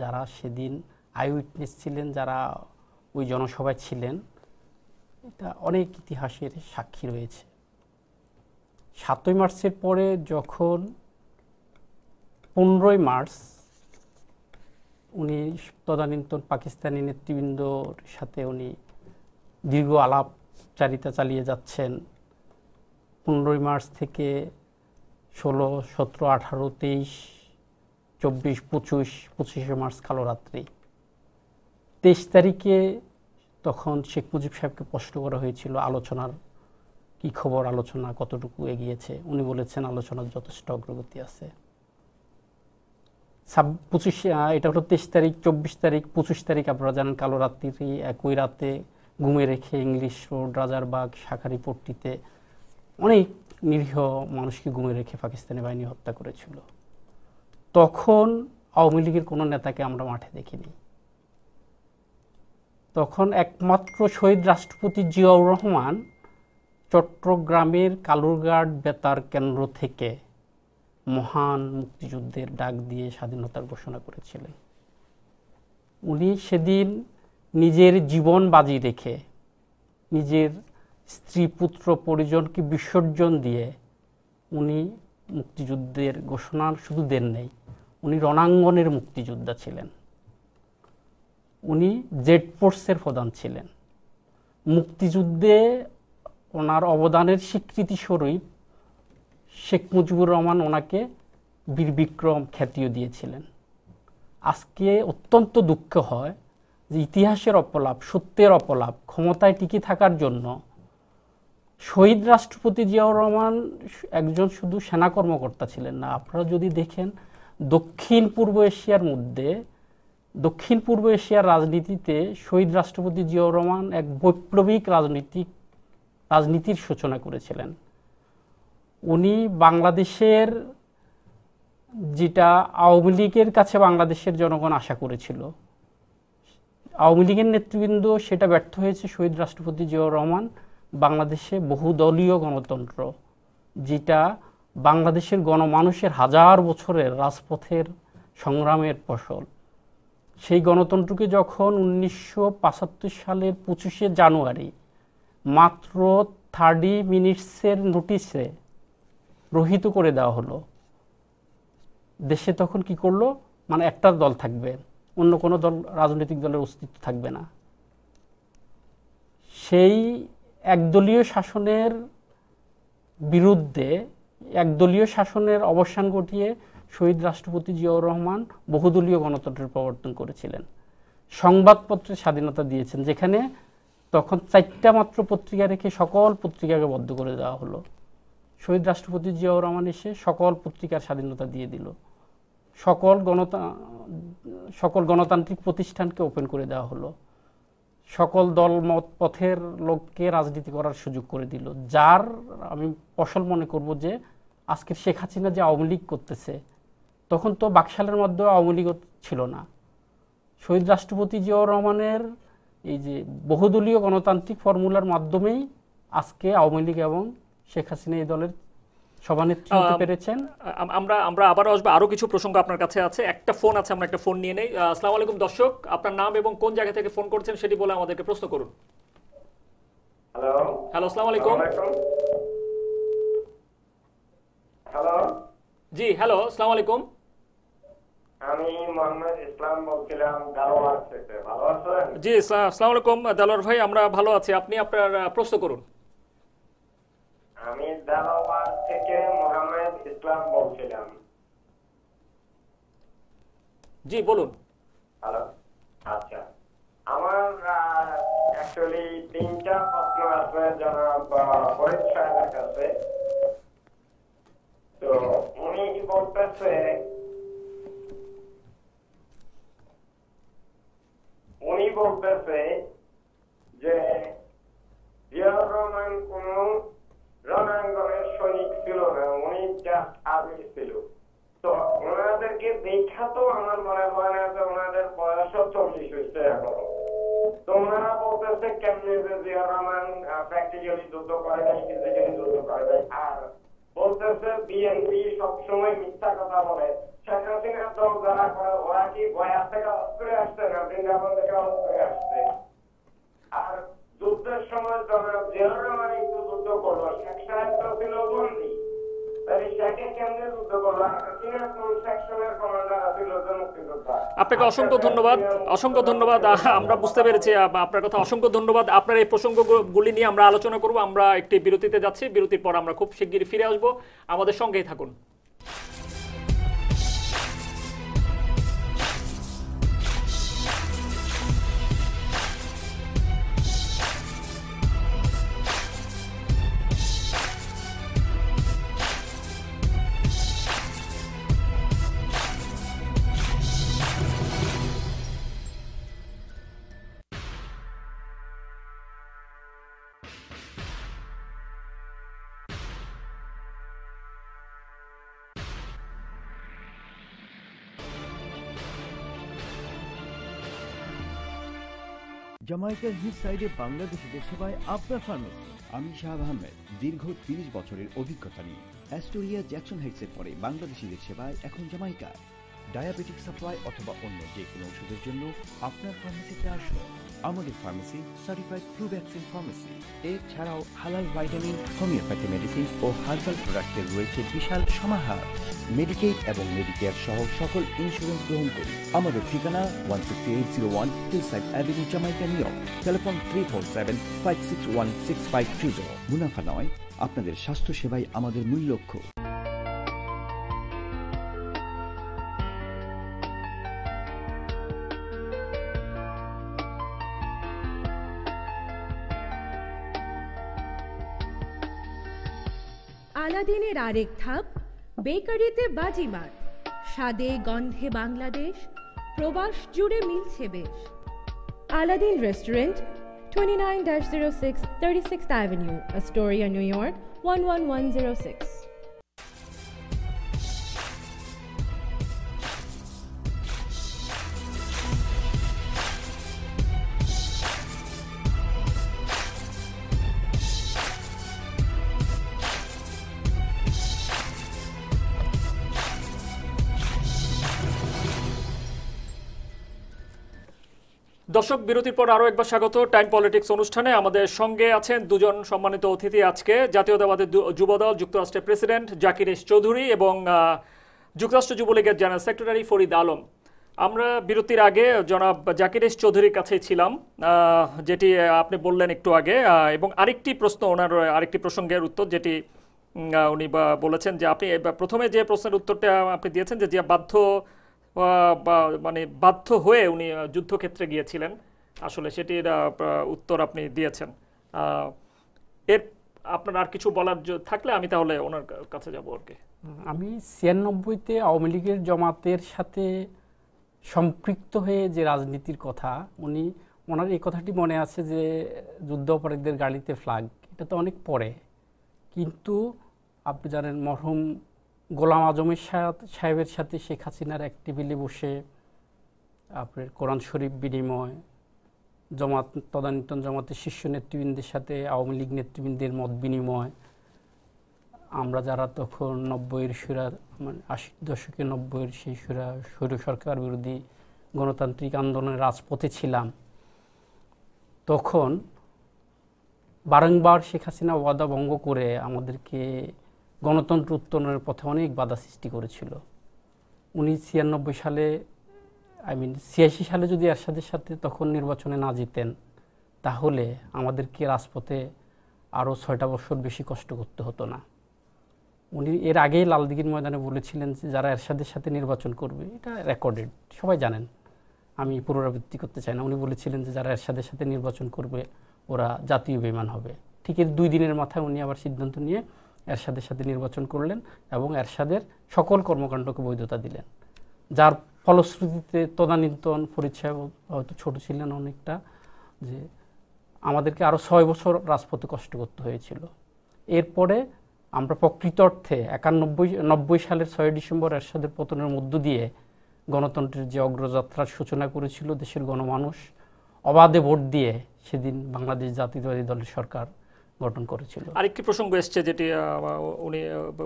যারা সেদিন আই উইটনেস ছিলেন, যারা ওই জনসভায় ছিলেন, এটা অনেক ইতিহাসের সাক্ষী রয়েছে। 7ই মার্চের পরে যখন 15ই মার্চ উনি তদানীন্তন পাকিস্তানি নেতৃবৃন্দর সাথে উনি দীর্ঘ আলাপচারিতা চালিয়ে যাচ্ছেন। 15ই মার্চ থেকে 16, 17, 18, 23, 24, 25শে মার্চ কালো রাত্রি। 23 তারিখে তখন শেখ মুজিব সাহেবকে প্রশ্ন করা হয়েছিল আলোচনার কি খবর, আলোচনা কতটুকু এগিয়েছে। উনি বলেছেন আলোচনার যথেষ্ট অগ্রগতি আছে। 25 এটা হলো 23 তারিখ। 24 তারিখ, 25 তারিখ আপনারা জানেন কালো রাত্রি, একই রাতে ঘুমে রেখে ইংলিশ রোড, রাজারবাগ, শাঁখারীপট্টিতে অনেক নিরীহ মানুষকে ঘুমে রেখে পাকিস্তানি বাহিনী হত্যা করেছিল। তখন আওয়ামী লীগের কোনো নেতাকে আমরা মাঠে দেখিনি। তখন একমাত্র শহীদ রাষ্ট্রপতি জিয়াউর রহমান চট্টগ্রামের কালুরঘাট বেতার কেন্দ্র থেকে মহান মুক্তিযুদ্ধের ডাক দিয়ে স্বাধীনতার ঘোষণা করেছিলেন। উনি সেদিন নিজের জীবন বাজি রেখে, নিজের স্ত্রী পুত্র পরিজনকে বিসর্জন দিয়ে উনি মুক্তিযুদ্ধের ঘোষণা শুধু দেন নাই, উনি রণাঙ্গনের মুক্তিযোদ্ধা ছিলেন। উনি জেড ফোর্সের প্রধান ছিলেন। মুক্তিযুদ্ধে ওনার অবদানের স্বীকৃতি স্বরূপ শেখ মুজিবুর রহমান ওনাকে বীর বিক্রম খ্যাতিও দিয়েছিলেন। আজকে অত্যন্ত দুঃখ হয় যে ইতিহাসের অপলাপ, সত্যের অপলাপ, ক্ষমতায় টিকে থাকার জন্য শহীদ রাষ্ট্রপতি জিয়াউর রহমান একজন শুধু সেনা কর্মকর্তা ছিলেন না। আপনারা যদি দেখেন দক্ষিণ পূর্ব এশিয়ার মধ্যে, দক্ষিণ পূর্ব এশিয়ার রাজনীতিতে শহীদ রাষ্ট্রপতি জিয়াউর রহমান এক বৈপ্লবিক রাজনীতির সূচনা করেছিলেন। উনি বাংলাদেশের, যেটা আওয়ামী লীগের কাছে বাংলাদেশের জনগণ আশা করেছিল, আওয়ামী লীগের নেতৃবৃন্দ সেটা ব্যর্থ হয়েছে। শহীদ রাষ্ট্রপতি জিয়াউর রহমান বাংলাদেশে বহুদলীয় গণতন্ত্র, যেটা বাংলাদেশের গণমানুষের হাজার বছরের রাজপথের সংগ্রামের ফসল, সেই গণতন্ত্রকে যখন 1975 সালের 25শে জানুয়ারি মাত্র 30 মিনিটসের নোটিসে রহিত করে দেওয়া হলো, দেশে তখন কি করলো, মানে একটা দল থাকবে, অন্য কোনো দল, রাজনৈতিক দলের অস্তিত্ব থাকবে না। সেই একদলীয় শাসনের বিরুদ্ধে, একদলীয় শাসনের অবসান ঘটিয়ে শহীদ রাষ্ট্রপতি জিয়াউর রহমান বহুদলীয় গণতন্ত্রের প্রবর্তন করেছিলেন। সংবাদপত্রের স্বাধীনতা দিয়েছেন, যেখানে তখন 4টা মাত্র পত্রিকা রেখে সকল পত্রিকাকে বদ্ধ করে দেওয়া হলো। শহীদ রাষ্ট্রপতি জিয়াউর রহমান এসে সকল পত্রিকার স্বাধীনতা দিয়ে দিল, সকল গণতান্ত্রিক প্রতিষ্ঠানকে ওপেন করে দেওয়া হলো, সকল দল মত পথের লোককে রাজনীতি করার সুযোগ করে দিল। যার আমি ফসল মনে করব যে আজকের শেখ হাসিনা যে আওয়ামী লীগ করতেছে, তখন তো বাকশালের মধ্যে আওয়ামী লীগ ছিল না। শহীদ রাষ্ট্রপতি জিয়াউর রহমানের এই যে বহুদলীয় গণতান্ত্রিক ফর্মুলার মাধ্যমেই আজকে আওয়ামী লীগ এবং শেখ হাসিনা এই দলের সভানেত্রী হতে পেরেছেন। আমরা আবারও আসবো, আরো কিছু প্রসঙ্গ আপনার কাছে আছে। একটা ফোন আছে, আমরা একটা ফোন নিয়ে নেই। আসসালামু আলাইকুম দর্শক, আপনার নাম এবং কোন জায়গা থেকে ফোন করছেন সেটি বলে আমাদেরকে প্রশ্ন করুন। হ্যালো, আসসালামু আলাইকুম। হ্যালো, জি হ্যালো, আসসালামু আলাইকুম। আমি মোহাম্মদ ইসলাম বলছিলাম দারোয়ার থেকে। ভালো আছেন? জি আসসালামু আলাইকুম দেলোয়ার ভাই, আমরা ভালো আছি। আপনি আপনার প্রশ্ন করুন। আমি দারোয়ার থেকে মোহাম্মদ ইসলাম বলছিলাম। জি বলুন। হ্যালো, আচ্ছা, আমার অ্যাকচুয়ালি 3টা প্রশ্ন আছে জনাব ফরিদ সাহেবের কাছে। তো উনি বলতেছে, যে জিয়াউর রহমান কোন রণাঙ্গনের সৈনিক ছিল না, উনি জাস্ট আর্মি ছিল। তো ওনাদেরকে দেখা তো আমার মনে হয় না যে ওনাদের বয়সও 40 হয়েছে এখনো। তো ওনারা বলতেছে কেমনি যে জিয়াউর রহমান প্র্যাকটিক্যালি যুদ্ধ করে নাই, ফিজিক্যালি যুদ্ধ করে নাই। আর বলতেছে বিএনপি সবসময় মিথ্যা কথা বলে। শেখ হাসিনার দল যারা করে ওরা কি গয়া থেকে অস্ত্রে আসছে না বৃন্দাবন থেকে অস্ত্রে আসছে? আর যুদ্ধের সময় জনাব জিয়াউর রহমান একটু যুদ্ধ করলো, শেখ সাহেব তো ছিল বন্দী, তাই শেখে কেমনে যুদ্ধ করলো? হাসিনা কোন সেকশনের কমান্ডার ছিল যে মুক্তিযোদ্ধা? আপনাকে অসংখ্য ধন্যবাদ, অসংখ্য ধন্যবাদ। আমরা বুঝতে পেরেছি আপনার কথা, অসংখ্য ধন্যবাদ। আপনার এই প্রসঙ্গগুলি নিয়ে আমরা আলোচনা করব। আমরা একটি বিরতিতে যাচ্ছি, বিরতির পর আমরা খুব শিগগিরই ফিরে আসব। আমাদের সঙ্গেই থাকুন। জামাইকার হিট সাইডে বাংলাদেশিদের সেবায় আপনার ফার্মেসি। আমি শাহাব আহমেদ, দীর্ঘ 30 বছরের অভিজ্ঞতা নিয়ে অ্যাস্টোরিয়া জ্যাকসন হাইটসের পরে বাংলাদেশিদের সেবায় এখন জামাইকা। ডায়াবেটিক সাপ্লাই অথবা অন্য যে কোনো ওষুধের জন্য আপনার ফার্মেসিতে আসুন। আমাদের pharmacy certified flu vaccine pharmacy. এছাড়াও হালাল ভাইটামিন, হোমিওপ্যাথি মেডিসিন ও হার্বাল প্রোডাক্টের রয়েছে বিশাল সমাহার। মেডিকেড এবং মেডিকেয়ার সহ সকল ইন্স্যুরেন্স গ্রহণ করি। আমাদের ঠিকানা 16801 hillside avenue, Jamaica, new York. Telephone 347-561-6520। মুনাফা নয়, আপনাদের স্বাস্থ্য সেবাই আমাদের মূল লক্ষ্য। আলাদিনের আরেক ধাপ বেকারিতে বাজিমাত, স্বাদে গন্ধে বাংলাদেশ, প্রবাস জুড়ে মিলছে বেশ। Aladdin restaurant, 29-06 36th Avenue, Astoria, New York 11106. দর্শক, বিরতির পর আরও একবার স্বাগত টাইম পলিটিক্স অনুষ্ঠানে। আমাদের সঙ্গে আছেন দুজন সম্মানিত অতিথি আজকে, জাতীয়তাবাদী যুবদল যুক্তরাষ্ট্রের প্রেসিডেন্ট জাকির এস চৌধুরী এবং যুক্তরাষ্ট্র যুবলীগের জেনারেল সেক্রেটারি ফরিদ আলম। আমরা বিরতির আগে জনাব জাকির এস চৌধুরীর কাছে ছিলাম, যেটি আপনি বললেন একটু আগে, এবং আরেকটি প্রশ্ন, ওনার আরেকটি প্রসঙ্গের উত্তর যেটি উনি বলেছেন যে আপনি প্রথমে যে প্রশ্নের উত্তরটা আপনি দিয়েছেন যে মানে বাধ্য হয়ে উনি যুদ্ধক্ষেত্রে গিয়েছিলেন, আসলে সেটির উত্তর আপনি দিয়েছেন। এর আপনার আর কিছু বলার থাকলে আমি তাহলে ওনার কাছে যাব আর কি। আমি 96-তে আওয়ামী লীগের জামাতের সাথে সম্পৃক্ত হয়ে যে রাজনীতির কথা, ওনার এই কথাটি মনে আছে যে যুদ্ধ অপরাধীদের গাড়িতে ফ্ল্যাগ, এটা তো অনেক পরে, কিন্তু আপনি জানেন মরহুম গোলাম আজমের সাহেবের সাথে শেখ হাসিনার এক টেবিলে বসে আপনার কোরআন শরীফ বিনিময়, তদানীন্তন জামাতের শীর্ষ নেতৃবৃন্দের সাথে আওয়ামী লীগ নেতৃবৃন্দের মত বিনিময়, আমরা যারা তখন 80 দশকে 90-এর সেই স্বৈর সরকার বিরোধী গণতান্ত্রিক আন্দোলনের রাজপথে ছিলাম, তখন বারংবার শেখ হাসিনা ওয়াদা ভঙ্গ করে আমাদেরকে গণতন্ত্র উত্তরণের পথে অনেক বাধা সৃষ্টি করেছিল। 96 সালে 86 সালে যদি এরশাদের সাথে তখন নির্বাচনে না জিতেন, তাহলে আমাদেরকে রাজপথে আরও 6টা বছর বেশি কষ্ট করতে হতো না। উনি এর আগেই লালদিঘির ময়দানে বলেছিলেন যে যারা এরশাদের সাথে নির্বাচন করবে, এটা রেকর্ডেড, সবাই জানেন, আমি পুনরাবৃত্তি করতে চাই না, উনি বলেছিলেন যে যারা এরশাদের সাথে নির্বাচন করবে ওরা জাতীয় বেঈমান হবে। ঠিক এর 2 দিনের মাথায় উনি আবার সিদ্ধান্ত নিয়ে এরশাদের সাথে নির্বাচন করলেন এবং এরশাদের সকল কর্মকাণ্ডকে বৈধতা দিলেন, যার ফলশ্রুতিতে তদানীন্তন ফরিদ সাহেব হয়তো ছোট ছিলেন অনেকটা, যে আমাদেরকে আরও 6 বছর রাজপথে কষ্ট করতে হয়েছিল। এরপরে আমরা প্রকৃত অর্থে 90 সালের 6 ডিসেম্বর এরশাদের পতনের মধ্য দিয়ে গণতন্ত্রের যে অগ্রযাত্রার সূচনা করেছিল দেশের গণমানুষ, অবাধে ভোট দিয়ে সেদিন বাংলাদেশ জাতীয়তাবাদী দলের সরকার গঠন করেছিল। আরেকটি প্রসঙ্গ এসছে যেটি উনি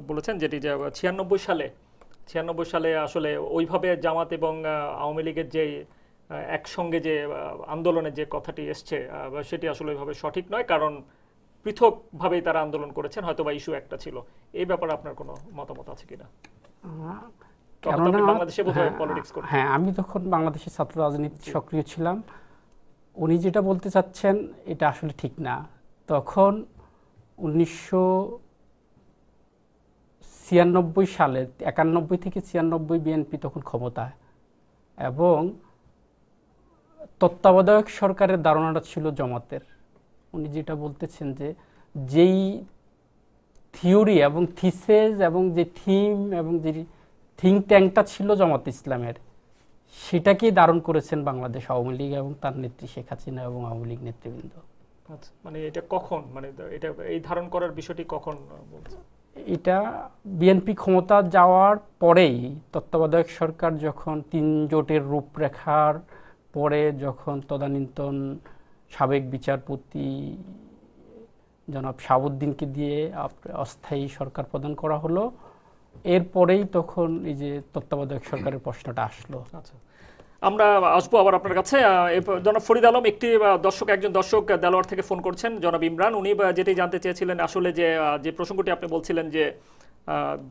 বলেছেন, যেটি যে 96 সালে আসলে ওইভাবে জামাত এবং আওয়ামী লীগের যে একসঙ্গে যে আন্দোলনের যে কথাটি এসছে, সেটি আসলে ওইভাবে সঠিক নয়, কারণ পৃথকভাবেই তারা আন্দোলন করেছেন, হয়তো বা ইস্যু একটা ছিল। এই ব্যাপারে আপনার কোনো মতামত আছে কিনা? হ্যাঁ, আমি তখন বাংলাদেশের ছাত্র রাজনীতি সক্রিয় ছিলাম। উনি যেটা বলতে চাচ্ছেন এটা আসলে ঠিক না। তখন 1996 সালে 91 থেকে 96 বিএনপি তখন ক্ষমতায়, এবং তত্ত্বাবধায়ক সরকারের ধারণাটা ছিল জামাতের। উনি যেটা বলতেছেন যে যেই থিওরি এবং থিসিস এবং যে থিম এবং যে থিঙ্ক ট্যাঙ্কটা ছিল জামাত ইসলামের, সেটাকেই ধারণ করেছেন বাংলাদেশ আওয়ামী লীগ এবং তার নেত্রী শেখ হাসিনা এবং আওয়ামী লীগ নেতৃবৃন্দ। আচ্ছা, মানে এটা কখন, মানে এটা এই ধারণ করার বিষয়টি কখন বলছেন? এটা বিএনপি ক্ষমতা যাওয়ার পরেই, তত্ত্বাবধায়ক সরকার যখন 3 জোটের রূপরেখার পরে যখন তদানীন্তন সাবেক বিচারপতি জনাব শাহাবুদ্দিনকে দিয়ে অস্থায়ী সরকার প্রদান করা হলো, এরপরেই তখন এই যে তত্ত্বাবধায়ক সরকারের প্রশ্নটা আসলো। আচ্ছা, আমরা আসবো আবার আপনার কাছে। জনাব ফরিদ আলম, একজন দর্শক দেলোয়ার থেকে ফোন করছেন, জনাব ইমরান। উনি যেটি জানতে চেয়েছিলেন আসলে যে প্রসঙ্গটি আপনি বলছিলেন যে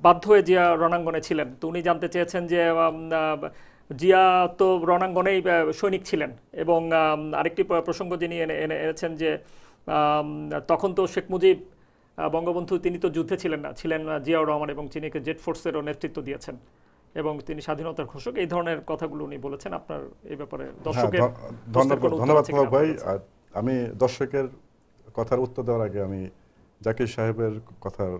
বাধ্য হয়ে জিয়া রণাঙ্গনে ছিলেন, তো উনি জানতে চেয়েছেন যে জিয়া তো রণাঙ্গনেই সৈনিক ছিলেন, এবং আরেকটি প্রসঙ্গ যিনি এনেছেন যে তখন তো শেখ মুজিব বঙ্গবন্ধু তিনি তো যুদ্ধে ছিলেন না, ছিলেন জিয়াউর রহমান, এবং তিনি জেট ফোর্সেরও নেতৃত্ব দিয়েছেন এবং তিনি স্বাধীনতার ঘোষক। এই ধরনের কথাগুলো উনি বলেছেন। আপনার এই ব্যাপারে দর্শকের ধন্যবাদ ভাই। আমি দর্শকের কথার উত্তর দেওয়ার আগে আমি জাকির সাহেবের কথার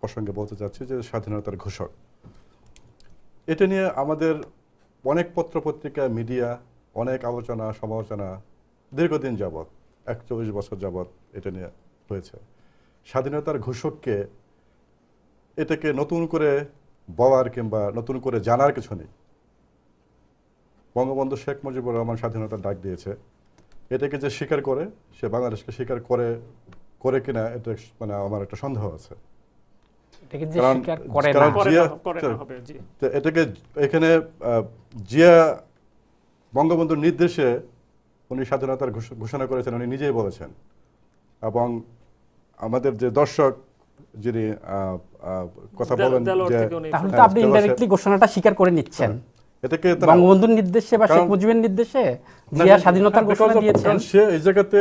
প্রসঙ্গে বলতে চাচ্ছি যে স্বাধীনতার ঘোষক, এটা নিয়ে আমাদের অনেক পত্রপত্রিকা, মিডিয়া, অনেক আলোচনা সমালোচনা দীর্ঘদিন যাবৎ, 41 বছর যাবৎ এটা নিয়ে হয়েছে। স্বাধীনতার ঘোষককে এটাকে নতুন করে বলার কিংবা নতুন করে জানার কিছু নেই। বঙ্গবন্ধু শেখ মুজিবুর রহমান স্বাধীনতার ডাক দিয়েছে, এটাকে যে স্বীকার করে, সে বাংলাদেশকে স্বীকার করে কিনা এটা মানে আমার একটা সন্দেহ আছে। এটাকে এখানে জিয়া বঙ্গবন্ধুর নির্দেশে উনি স্বাধীনতার ঘোষণা করেছেন, উনি নিজেই বলেছেন। এবং আমাদের যে দর্শক যিনি কথা বলেন যে তাহলে তো আপনি ইনডাইরেক্টলি ঘোষণাটা স্বীকার করে নিচ্ছেন, এটাকে বঙ্গবন্ধুর নির্দেশে বা শেখ মুজিবের নির্দেশে জিয়া স্বাধীনতার ঘোষণা দিয়েছেন, সে এই জায়গাতে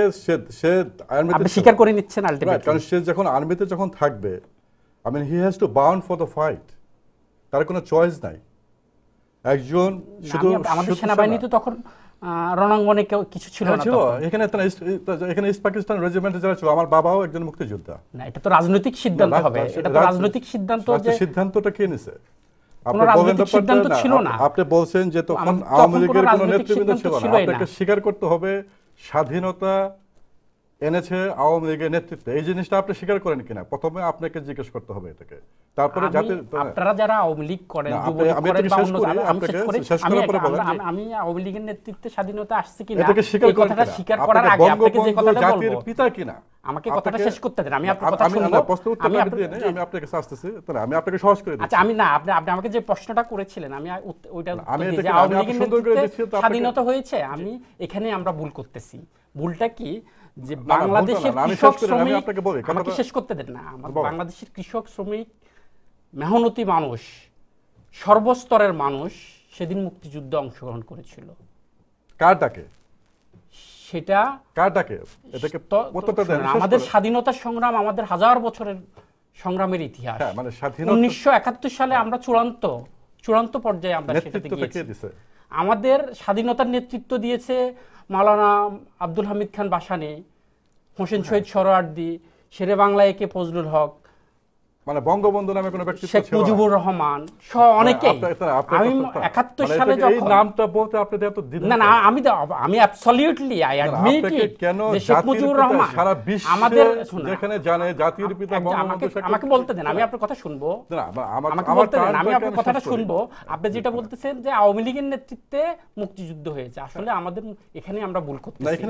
সে আপনি স্বীকার করে নিচ্ছেন আলটিমেটলি। কারণ সে যখন আর্মিতে যখন থাকবে, I mean he has to bound for the fight, তার কোনো চয়েস নাই। একজন শুধু আমাদের সেনাবাহিনী তো তখন রণাঙ্গনে কিছু ছিল না, এখানে ইস্ট পাকিস্তান রেজিমেন্টে যারা ছিল, আমার বাবাও একজন মুক্তিযোদ্ধা। না, এটা তো রাজনৈতিক সিদ্ধান্ত হবে, এটা তো রাজনৈতিক সিদ্ধান্ত। যে সিদ্ধান্তটা কে নিছে? আপনি বলছেন যে তখন আওয়ামী লীগের কোনো নেতৃবৃন্দ ছিল না। আপনাকে স্বীকার করতে হবে স্বাধীনতা এনেছে আওয়ামী লীগের নেতৃত্বে। এই জিনিসটা আপনি স্বীকার করেন কিনা প্রথমে আপনাকে জিজ্ঞেস করতে হবে এটাকে। তারপরে আপনারা যারা আওয়ামী লীগ করেন, আমি আওয়ামী লীগের নেতৃত্বে স্বাধীনতা আসছে কিনা এই কথাটা স্বীকার করার আগে আপনাকে যে কথাটা বলবো, জাতির পিতা কিনা, আমাকে কথাটা শেষ করতে দেন। আমি আপনার কথা শুনবো। আমি আপনাকে আসতেছি, তাহলে আমি আপনাকে সহজ করে দিচ্ছি। আচ্ছা, আমি না, আপনি আমাকে যে প্রশ্নটা করেছিলেন আমি ওইটা যে আওয়ামী লীগের নেতৃত্বে স্বাধীনতা হয়েছে, আমি এখানে আমরা ভুল করতেছি। ভুলটা কি যে বাংলাদেশের কৃষক শ্রমিক, আমাকে শেষ করতে দেন না, বাংলাদেশের কৃষক শ্রমিক মেহনতি মানুষ, সর্বস্তরের মানুষ সেদিন মুক্তিযুদ্ধে অংশগ্রহণ করেছিল। কার ডাকে? সেটা কার ডাকে? এটাকে উত্তরটা দেন। আমাদের স্বাধীনতা সংগ্রাম আমাদের হাজার বছরের সংগ্রামের ইতিহাস। মানে 1971 সালে আমরা চূড়ান্ত পর্যায়ে আমরা সেটাতে গিয়েছি। আমাদের স্বাধীনতার নেতৃত্ব দিয়েছে মাওলানা আব্দুল হামিদ খান বাসানী, হোসেন শহীদ সরোয়ার্দী, শেরে বাংলা একে ফজলুল হক, মানে বঙ্গবন্ধু নামে কোনো ব্যক্তি শেখ মুজিবুর রহমান সহ অনেকেই। আমি 71 সালে যখন এই নামটা বলতে আপনি এত দ্বিধা, না আমি অ্যাবসলিউটলি আই অ্যাডমিট ইট যে শেখ মুজিবুর রহমান সারা বিশ্বে আমাদের যেখানে জানে জাতির পিতা বঙ্গবন্ধু। আমাকে বলতে দেন, আমি আপনার কথা শুনবো। আমাকে বলতে দেন, আমি আপনার কথাটা শুনবো। আপনি যেটা বলতেছেন যে আওয়ামী লীগের নেতৃত্বে মুক্তিযুদ্ধ হয়েছে, আসলে আমাদের এখানে আমরা ভুল করতেছি।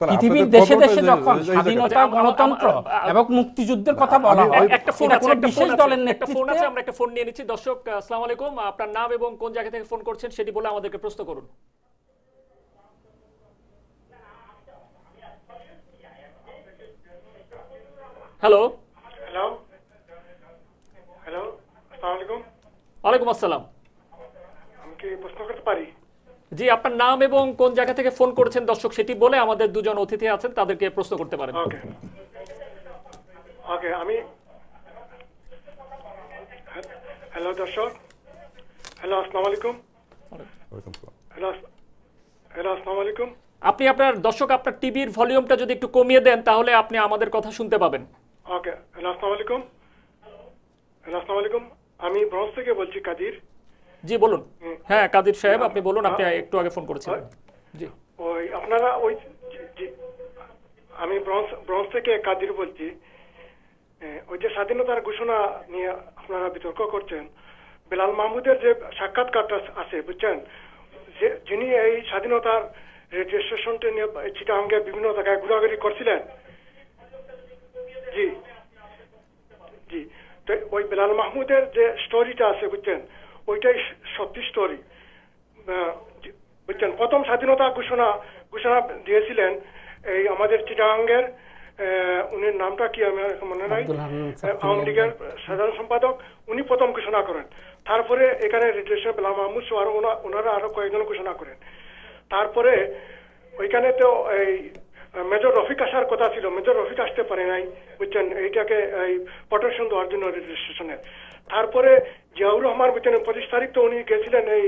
পৃথিবীর দেশে দেশে যখন স্বাধীনতা, গণতন্ত্র এবং মুক্তিযুদ্ধের কথা বলা হয়, একটা ফোন আছে, বিশেষ দলের নেতৃত্বে আমরা একটা ফোন নিয়ে নিচ্ছি। দর্শক, আসসালামু আলাইকুম, আপনার নাম এবং কোন জায়গা থেকে ফোন করছেন সেটি বলে আমাদেরকে প্রশ্ন করুন। হ্যালো হ্যালো হ্যালো, আসসালামু আলাইকুম। ওয়ালাইকুম আসসালাম। আমি কি প্রশ্ন করতে পারি? জি, আপনার নাম এবং কোন জায়গা থেকে ফোন করেছেন দর্শক সেটি বলে আমাদের দুজন অতিথি আছেন তাদেরকে প্রশ্ন করতে পারেন। ওকে ওকে, আমি হ্যালো দর্শক, হ্যালো আসসালামু আলাইকুম। হ্যালো আসসালামু আলাইকুম। আপনি আপনার টিভির ভলিউমটা যদি একটু কমিয়ে দেন তাহলে আপনি আমাদের কথা শুনতে পাবেন। ওকে, হ্যালো আসসালামু আলাইকুম। হ্যালো আসসালামু আলাইকুম, আমি ব্রঞ্জ থেকে বলছি, কাদির। জি বলুন। হ্যাঁ কাদির সাহেব, আপনি বলুন, আপনি একটু আগে ফোন করেছিলেন। জি, ওই আপনারা আমি ব্রঞ্জ থেকে কাদির বলছি। ওই যে স্বাধীনতার ঘোষণা নিয়ে আপনারা বিতর্ক করছেন, বেলাল মাহমুদের যে সাক্ষাৎকারটা আছে বুঝছেন, যিনি এই স্বাধীনতার রেজিস্ট্রেশনটা নিয়ে চিটাগাঙ্গে বিভিন্ন জায়গায় ঘোরাঘুরি করছিলেন। জি জি, তো ওই বেলাল মাহমুদের যে স্টোরিটা আছে বুঝছেন, ওইটাই সত্যি স্টোরি বুঝছেন। প্রথম স্বাধীনতা ঘোষণা দিয়েছিলেন এই আমাদের চিটাগাঙ্গের, উনির নামটা কি আমি মনে নাই, আওয়ামী লীগের সাধারণ সম্পাদক, উনি প্রথম ঘোষণা করেন। তারপরে এখানে রেজিস্ট্রেশন বেলাল মাহমুদ সহ ওনারা আরো কয়েকজন ঘোষণা করেন। তারপরে ওইখানে তো এই মেজর রফিক আসার কথা ছিল, মেজর রফিক আসতে পারে নাই বুঝছেন, এইটাকে এই প্রোটেকশন দেওয়ার জন্য রেজিস্ট্রেশনের। তারপরে জিয়াউর রহমান বুঝছেন 25 তারিখ তো উনি গেছিলেন এই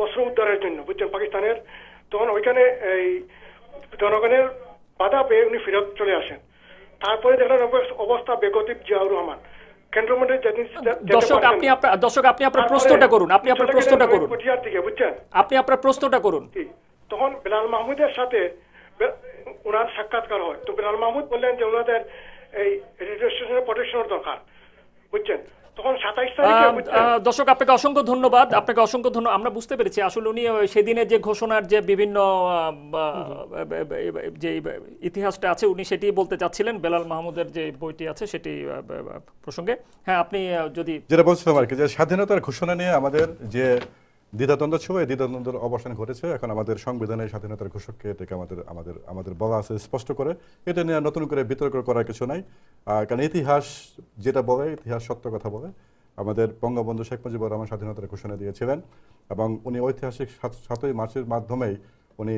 অস্ত্র উদ্ধারের জন্য বুঝছেন পাকিস্তানের, তখন ওইখানে এই জনগণের বাধা পেয়ে উনি ফেরত চলে আসেন। তারপরে দেখলেন অবস্থা বেগতিক জিয়াউর রহমান, ক্যান্টনমেন্টের যেদিন দর্শক আপনি আপনার প্রশ্নটা করুন, আপনি আপনার প্রশ্নটা করুন, পটিয়ার দিকে বুঝছেন, আপনি আপনার প্রশ্নটা করুন। তখন বেলাল মাহমুদের সাথে ওনার সাক্ষাৎকার হয়, তো বেলাল মাহমুদ বললেন যে ওনাদের এই রেডিও স্টেশনের প্রোটেকশনের দরকার, বুঝছেন। তখন 27 তারিখে দর্শক আপনাকে অসংখ্য ধন্যবাদ, আপনাকে অসংখ্য ধন্যবাদ। আমরা বুঝতে পেরেছি আসলে উনি সেদিনের যে ঘোষণার যে বিভিন্ন যে ইতিহাসটা আছে উনি সেটি বলতে চাচ্ছিলেন, বেলাল মাহমুদের যে বইটি আছে সেটি প্রসঙ্গে। হ্যাঁ, আপনি যদি যেটা বলছিলাম আর কি, যে স্বাধীনতার ঘোষণা নিয়ে আমাদের যে দ্বিধাদ্বন্দ্ব ছিল, এই দ্বিধাদ্বন্দ্বের অবসান ঘটেছে। এখন আমাদের সংবিধানের স্বাধীনতার ঘোষককে এটাকে আমাদের বলা আছে স্পষ্ট করে, এটা নিয়ে নতুন করে বিতর্ক করার কিছু নাই। কারণ ইতিহাস যেটা বলে, ইতিহাস সত্য কথা বলে। আমাদের বঙ্গবন্ধু শেখ মুজিবুর রহমান স্বাধীনতার ঘোষণা দিয়েছিলেন এবং উনি ঐতিহাসিক 7ই মার্চের মাধ্যমেই উনি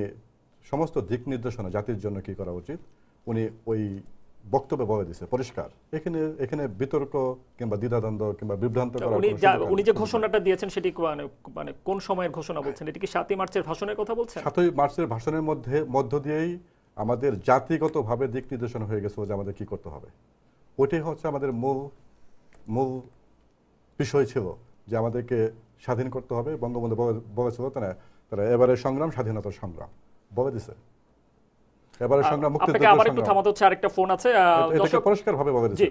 সমস্ত দিক নির্দেশনা জাতির জন্য কি করা উচিত উনি ওই বক্তব্যে বলে দিয়েছে পরিষ্কার। এখানে বিতর্ক কিংবা দ্বিধাদ্বন্দ্ব কিংবা বিভ্রান্ত করার উনি যে ঘোষণাটা দিয়েছেন সেটি মানে কোন সময়ের ঘোষণা বলছেন? এটা কি 7ই মার্চের ভাষণের কথা বলছেন? 7ই মার্চের ভাষণের মধ্য দিয়েই আমাদের জাতিগতভাবে দিক নির্দেশনা হয়ে গেছে যে আমাদের কি করতে হবে। ওইটাই হচ্ছে আমাদের মূল বিষয় ছিল, যে আমাদেরকে স্বাধীন করতে হবে। বঙ্গবন্ধু বলেছিল তারা এবারে সংগ্রাম স্বাধীনতার সংগ্রাম বলে দিছে। এবারে সংগ্রাম মুক্তিযুদ্ধের আবার একটু থামাতে হচ্ছে, আরেকটা ফোন আছে। দর্শক পরিষ্কারভাবে বলে দিছে। জি,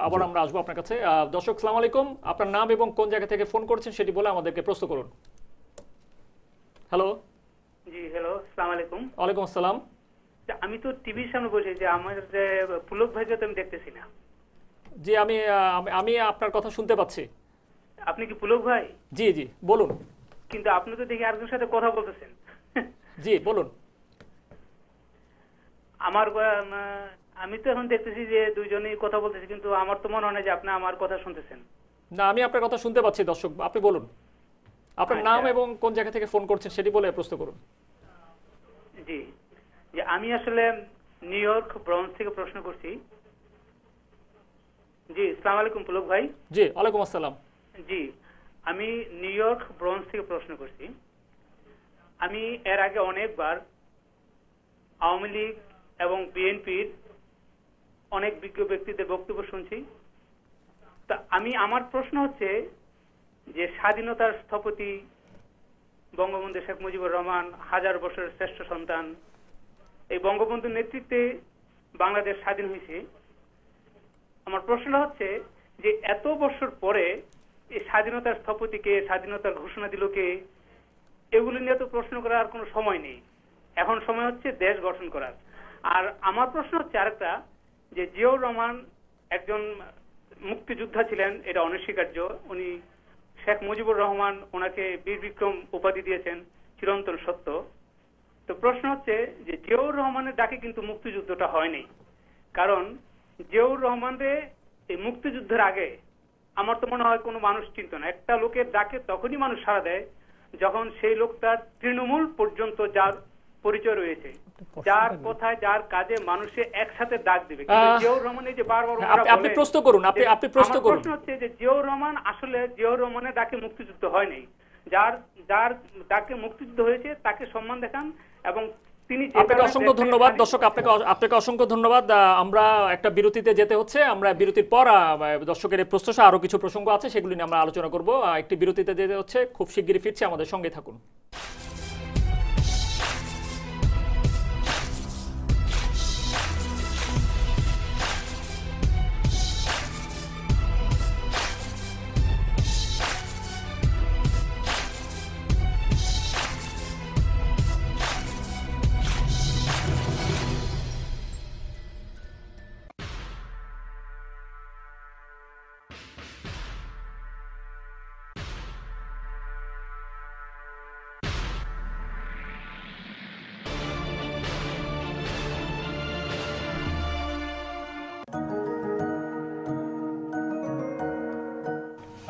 আবার আমরা আসবো আপনার কাছে। দর্শক আসসালামু আলাইকুম, আপনার নাম এবং কোন জায়গা থেকে ফোন করেছেন সেটি বলে আমাদেরকে প্রশ্ন করুন। হ্যালো। জি হ্যালো, আসসালামু আলাইকুম। ওয়ালাইকুম আসসালাম। আমি তো টিভির সামনে বসে, যে আমার যে পুলক ভাইকে তো আমি দেখতেছি না। জি, আমি আপনার কথা শুনতে পাচ্ছি। আপনি কি পুলক ভাই? জি জি বলুন। কিন্তু আপনি তো দেখি আরেকজনের সাথে কথা বলতেছেন। জি বলুন। আমি তো এখন দেখতেছি যে দুইজনেই কথা বলতেছি, কিন্তু আমার তো মনে হয় না যে আপনি আমার কথা শুনতেছেন। না, আমি আপনার কথা শুনতে পাচ্ছি। দর্শক আপনি বলুন, আপনার নাম এবং কোন জায়গা থেকে ফোন করছেন সেটি বলে প্রশ্ন করুন। জি, যে আমি আসলে নিউ ইয়র্ক ব্রঞ্জ থেকে প্রশ্ন করছি। জি, আসসালামু আলাইকুম পুলক ভাই। জি ওয়ালাইকুম আসসালাম। জি, আমি নিউ ইয়র্ক ব্রঞ্জ থেকে প্রশ্ন করছি। আমি এর আগে অনেকবার আওয়ামী লীগ এবং বিএনপির অনেক বিজ্ঞ ব্যক্তিদের বক্তব্য শুনছি। তা আমার প্রশ্ন হচ্ছে যে স্বাধীনতার স্থপতি বঙ্গবন্ধু শেখ মুজিবুর রহমান, 1000 বছরের শ্রেষ্ঠ সন্তান, এই বঙ্গবন্ধুর নেতৃত্বে বাংলাদেশ স্বাধীন হয়েছে। আমার প্রশ্ন হচ্ছে যে এত বছর পরে এই স্বাধীনতার স্থপতিকে, স্বাধীনতার ঘোষণা দিল কে, এগুলো নিয়ে তো প্রশ্ন করার কোনো সময় নেই। এখন সময় হচ্ছে দেশ গঠন করার। আর আমার প্রশ্ন হচ্ছে আরেকটা, যে জিয়াউর রহমান একজন মুক্তিযোদ্ধা ছিলেন, এটা অনস্বীকার্য। উনি শেখ মুজিবুর রহমান ওনাকে বীর বিক্রম উপাধি দিয়েছেন, চিরন্তন সত্য। তো প্রশ্ন হচ্ছে যে জিয়াউর রহমানের ডাকে কিন্তু মুক্তিযুদ্ধটা হয়নি। কারণ জিয়াউর রহমানের এই মুক্তিযুদ্ধের আগে আমার তো মনে হয় কোনো মানুষ চিনত না। একটা লোকের ডাকে তখনই মানুষ সাড়া দেয় যখন সেই লোকটার তৃণমূল পর্যন্ত যার পরিচয় রয়েছে, যার কথায় যার কাজে মানুষে একসাথে ডাক দিবে। জিয়াউর রহমান এই যে বারবার আপনি প্রশ্ন করুন, আপনি প্রশ্ন করুন। প্রশ্ন হচ্ছে যে জিয়াউর রহমান আসলে জিয়াউর রহমানের ডাকে মুক্তিযুদ্ধ হয় নাই। যার যার ডাকে মুক্তিযুদ্ধ হয়েছে তাকে সম্মান দেখান। এবং তিনি আপনাকে অসংখ্য ধন্যবাদ। দর্শক আপনাকে অসংখ্য ধন্যবাদ। আমরা একটা বিরতিতে যেতে হচ্ছে। আমরা বিরতির পর দর্শকের প্রশ্ন সহ আরো কিছু প্রসঙ্গ আছে, সেগুলি নিয়ে আমরা আলোচনা করব। একটি বিরতিতে যেতে হচ্ছে, খুব শিগগিরই ফিরছি, আমাদের সঙ্গে থাকুন।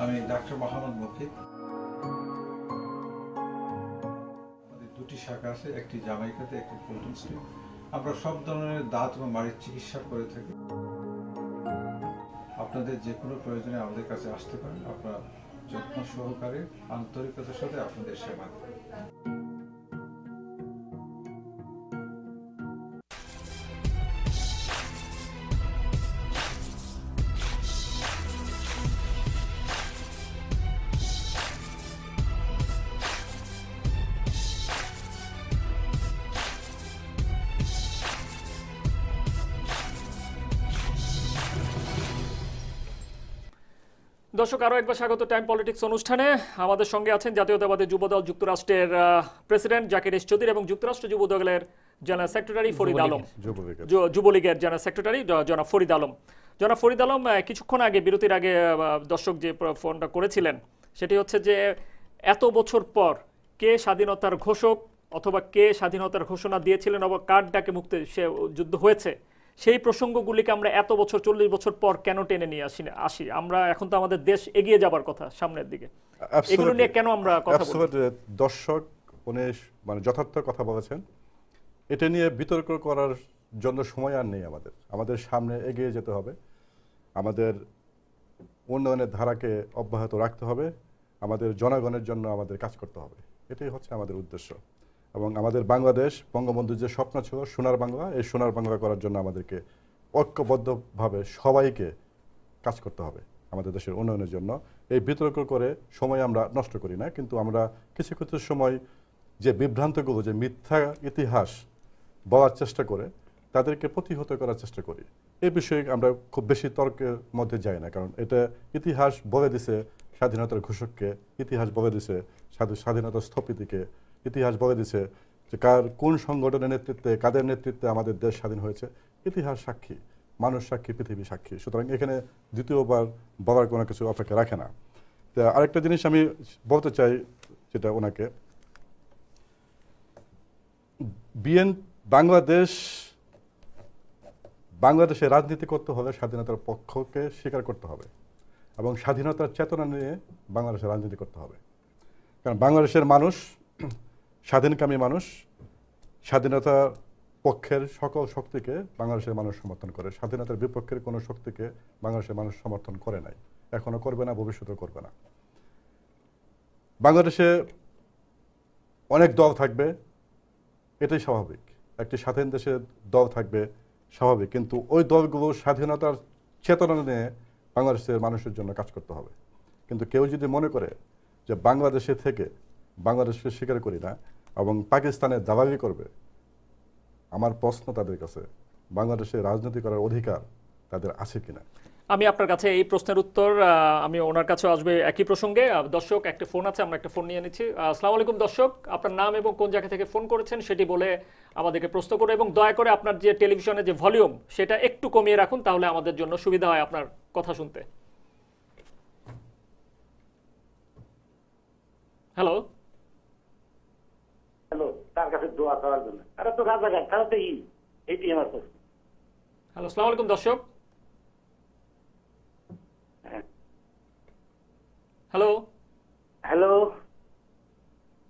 আমি ডাক্তার মোহাম্মদ মফিদ। আমাদের দুটি শাখা আছে, একটি জামাইকাতে, একটি ফুলটন স্ট্রিট। আমরা সব ধরনের দাঁত এবং মাড়ির চিকিৎসা করে থাকি। আপনাদের যে কোনো প্রয়োজনে আমাদের কাছে আসতে পারেন। আপনারা যত্ন সহকারে আন্তরিকতার সাথে আপনাদের সেবা করেন। দর্শক, আরও একবার স্বাগত টাইম পলিটিক্স অনুষ্ঠানে। আমাদের সঙ্গে আছেন জাতীয়তাবাদী যুবদল যুক্তরাষ্ট্রের প্রেসিডেন্ট জাকির এস চৌধুরী এবং যুক্তরাষ্ট্র যুবদলের জেনারেল সেক্রেটারি ফরিদ আলম, যুবলীগের জেনারেল সেক্রেটারি জনাব ফরিদ আলম। জনাব ফরিদ আলম, কিছুক্ষণ আগে বিরতির আগে দর্শক যে ফোনটা করেছিলেন সেটি হচ্ছে যে এত বছর পর কে স্বাধীনতার ঘোষক অথবা কে স্বাধীনতার ঘোষণা দিয়েছিলেন অথবা কার ডাকে মুক্তি সে যুদ্ধ হয়েছে, সেই প্রসঙ্গগুলিকে আমরা এত বছর 40 বছর পর কেন টেনে নিয়ে আসি? আমরা এখন তো আমাদের দেশ এগিয়ে যাবার কথা সামনের দিকে, এগুলো নিয়ে কেন আমরা কথা বলি? দর্শক মানে যথার্থ কথা বলেছেন। এটা নিয়ে বিতর্ক করার জন্য সময় আর নেই। আমাদের সামনে এগিয়ে যেতে হবে, আমাদের উন্নয়নের ধারাকে অব্যাহত রাখতে হবে, আমাদের জনগণের জন্য আমাদের কাজ করতে হবে। এটাই হচ্ছে আমাদের উদ্দেশ্য। এবং আমাদের বাংলাদেশ, বঙ্গবন্ধুর যে স্বপ্ন ছিল সোনার বাংলা, এই সোনার বাংলা করার জন্য আমাদেরকে ঐক্যবদ্ধভাবে সবাইকে কাজ করতে হবে আমাদের দেশের উন্নয়নের জন্য। এই বিতর্ক করে সময় আমরা নষ্ট করি না, কিন্তু আমরা কিছু কিছু সময় যে বিভ্রান্তগুলো, যে মিথ্যা ইতিহাস বলার চেষ্টা করে তাদেরকে প্রতিহত করার চেষ্টা করি। এই বিষয়ে আমরা খুব বেশি তর্কের মধ্যে যাই না, কারণ এটা ইতিহাস বলে দিছে স্বাধীনতার ঘোষককে, ইতিহাস বলে দিছে স্বাধীনতার স্থপতিকে, ইতিহাস বলে দিছে যে কোন সংগঠনের নেতৃত্বে, কাদের নেতৃত্বে আমাদের দেশ স্বাধীন হয়েছে। ইতিহাস সাক্ষী, মানুষ সাক্ষী, পৃথিবী সাক্ষী। সুতরাং এখানে দ্বিতীয়বার বলার কোনো কিছু অপেক্ষা রাখে না। তো আরেকটা জিনিস আমি বলতে চাই, যেটা ওনাকে, বাংলাদেশে রাজনীতি করতে হলে স্বাধীনতার পক্ষকে স্বীকার করতে হবে এবং স্বাধীনতার চেতনা নিয়ে বাংলাদেশে রাজনীতি করতে হবে। কারণ বাংলাদেশের মানুষ স্বাধীনকামী মানুষ, স্বাধীনতার পক্ষের সকল শক্তিকে বাংলাদেশের মানুষ সমর্থন করে। স্বাধীনতার বিপক্ষের কোনো শক্তিকে বাংলাদেশের মানুষ সমর্থন করে নাই, এখনো করবে না, ভবিষ্যতেও করবে না। বাংলাদেশে অনেক দল থাকবে, এটাই স্বাভাবিক। একটি স্বাধীন দেশে দল থাকবে, স্বাভাবিক, কিন্তু ওই দলগুলো স্বাধীনতার চেতনা নিয়ে বাংলাদেশের মানুষের জন্য কাজ করতে হবে। কিন্তু কেউ যদি মনে করে যে বাংলাদেশে থেকে বাংলাদেশকে স্বীকার করি না এবং পাকিস্তানের দালালি করবে, আমার প্রশ্ন তাদের কাছে, বাংলাদেশে রাজনীতি করার অধিকার তাদের আছে কিনা? আমি আপনার কাছে এই প্রশ্নের উত্তর আমি ওনার কাছে আসবে একই প্রসঙ্গে। দর্শক, একটা ফোন আছে, আমরা একটা ফোন নিয়ে নিচ্ছি। আসসালামু আলাইকুম দর্শক, আপনার নাম এবং কোন জায়গা থেকে ফোন করেছেন সেটি বলে আমাদেরকে প্রশ্ন করুন, এবং দয়া করে আপনার যে টেলিভিশনের যে ভলিউম সেটা একটু কমিয়ে রাখুন, তাহলে আমাদের জন্য সুবিধা হয় আপনার কথা শুনতে। হ্যালো হ্যালো, তার কাছে দোয়া করার জন্য। আরে তো রাজা গান তাহলে এইটি আমার প্রশ্ন। হ্যালো, আসসালামু আলাইকুম দর্শক। হ্যালো হ্যালো,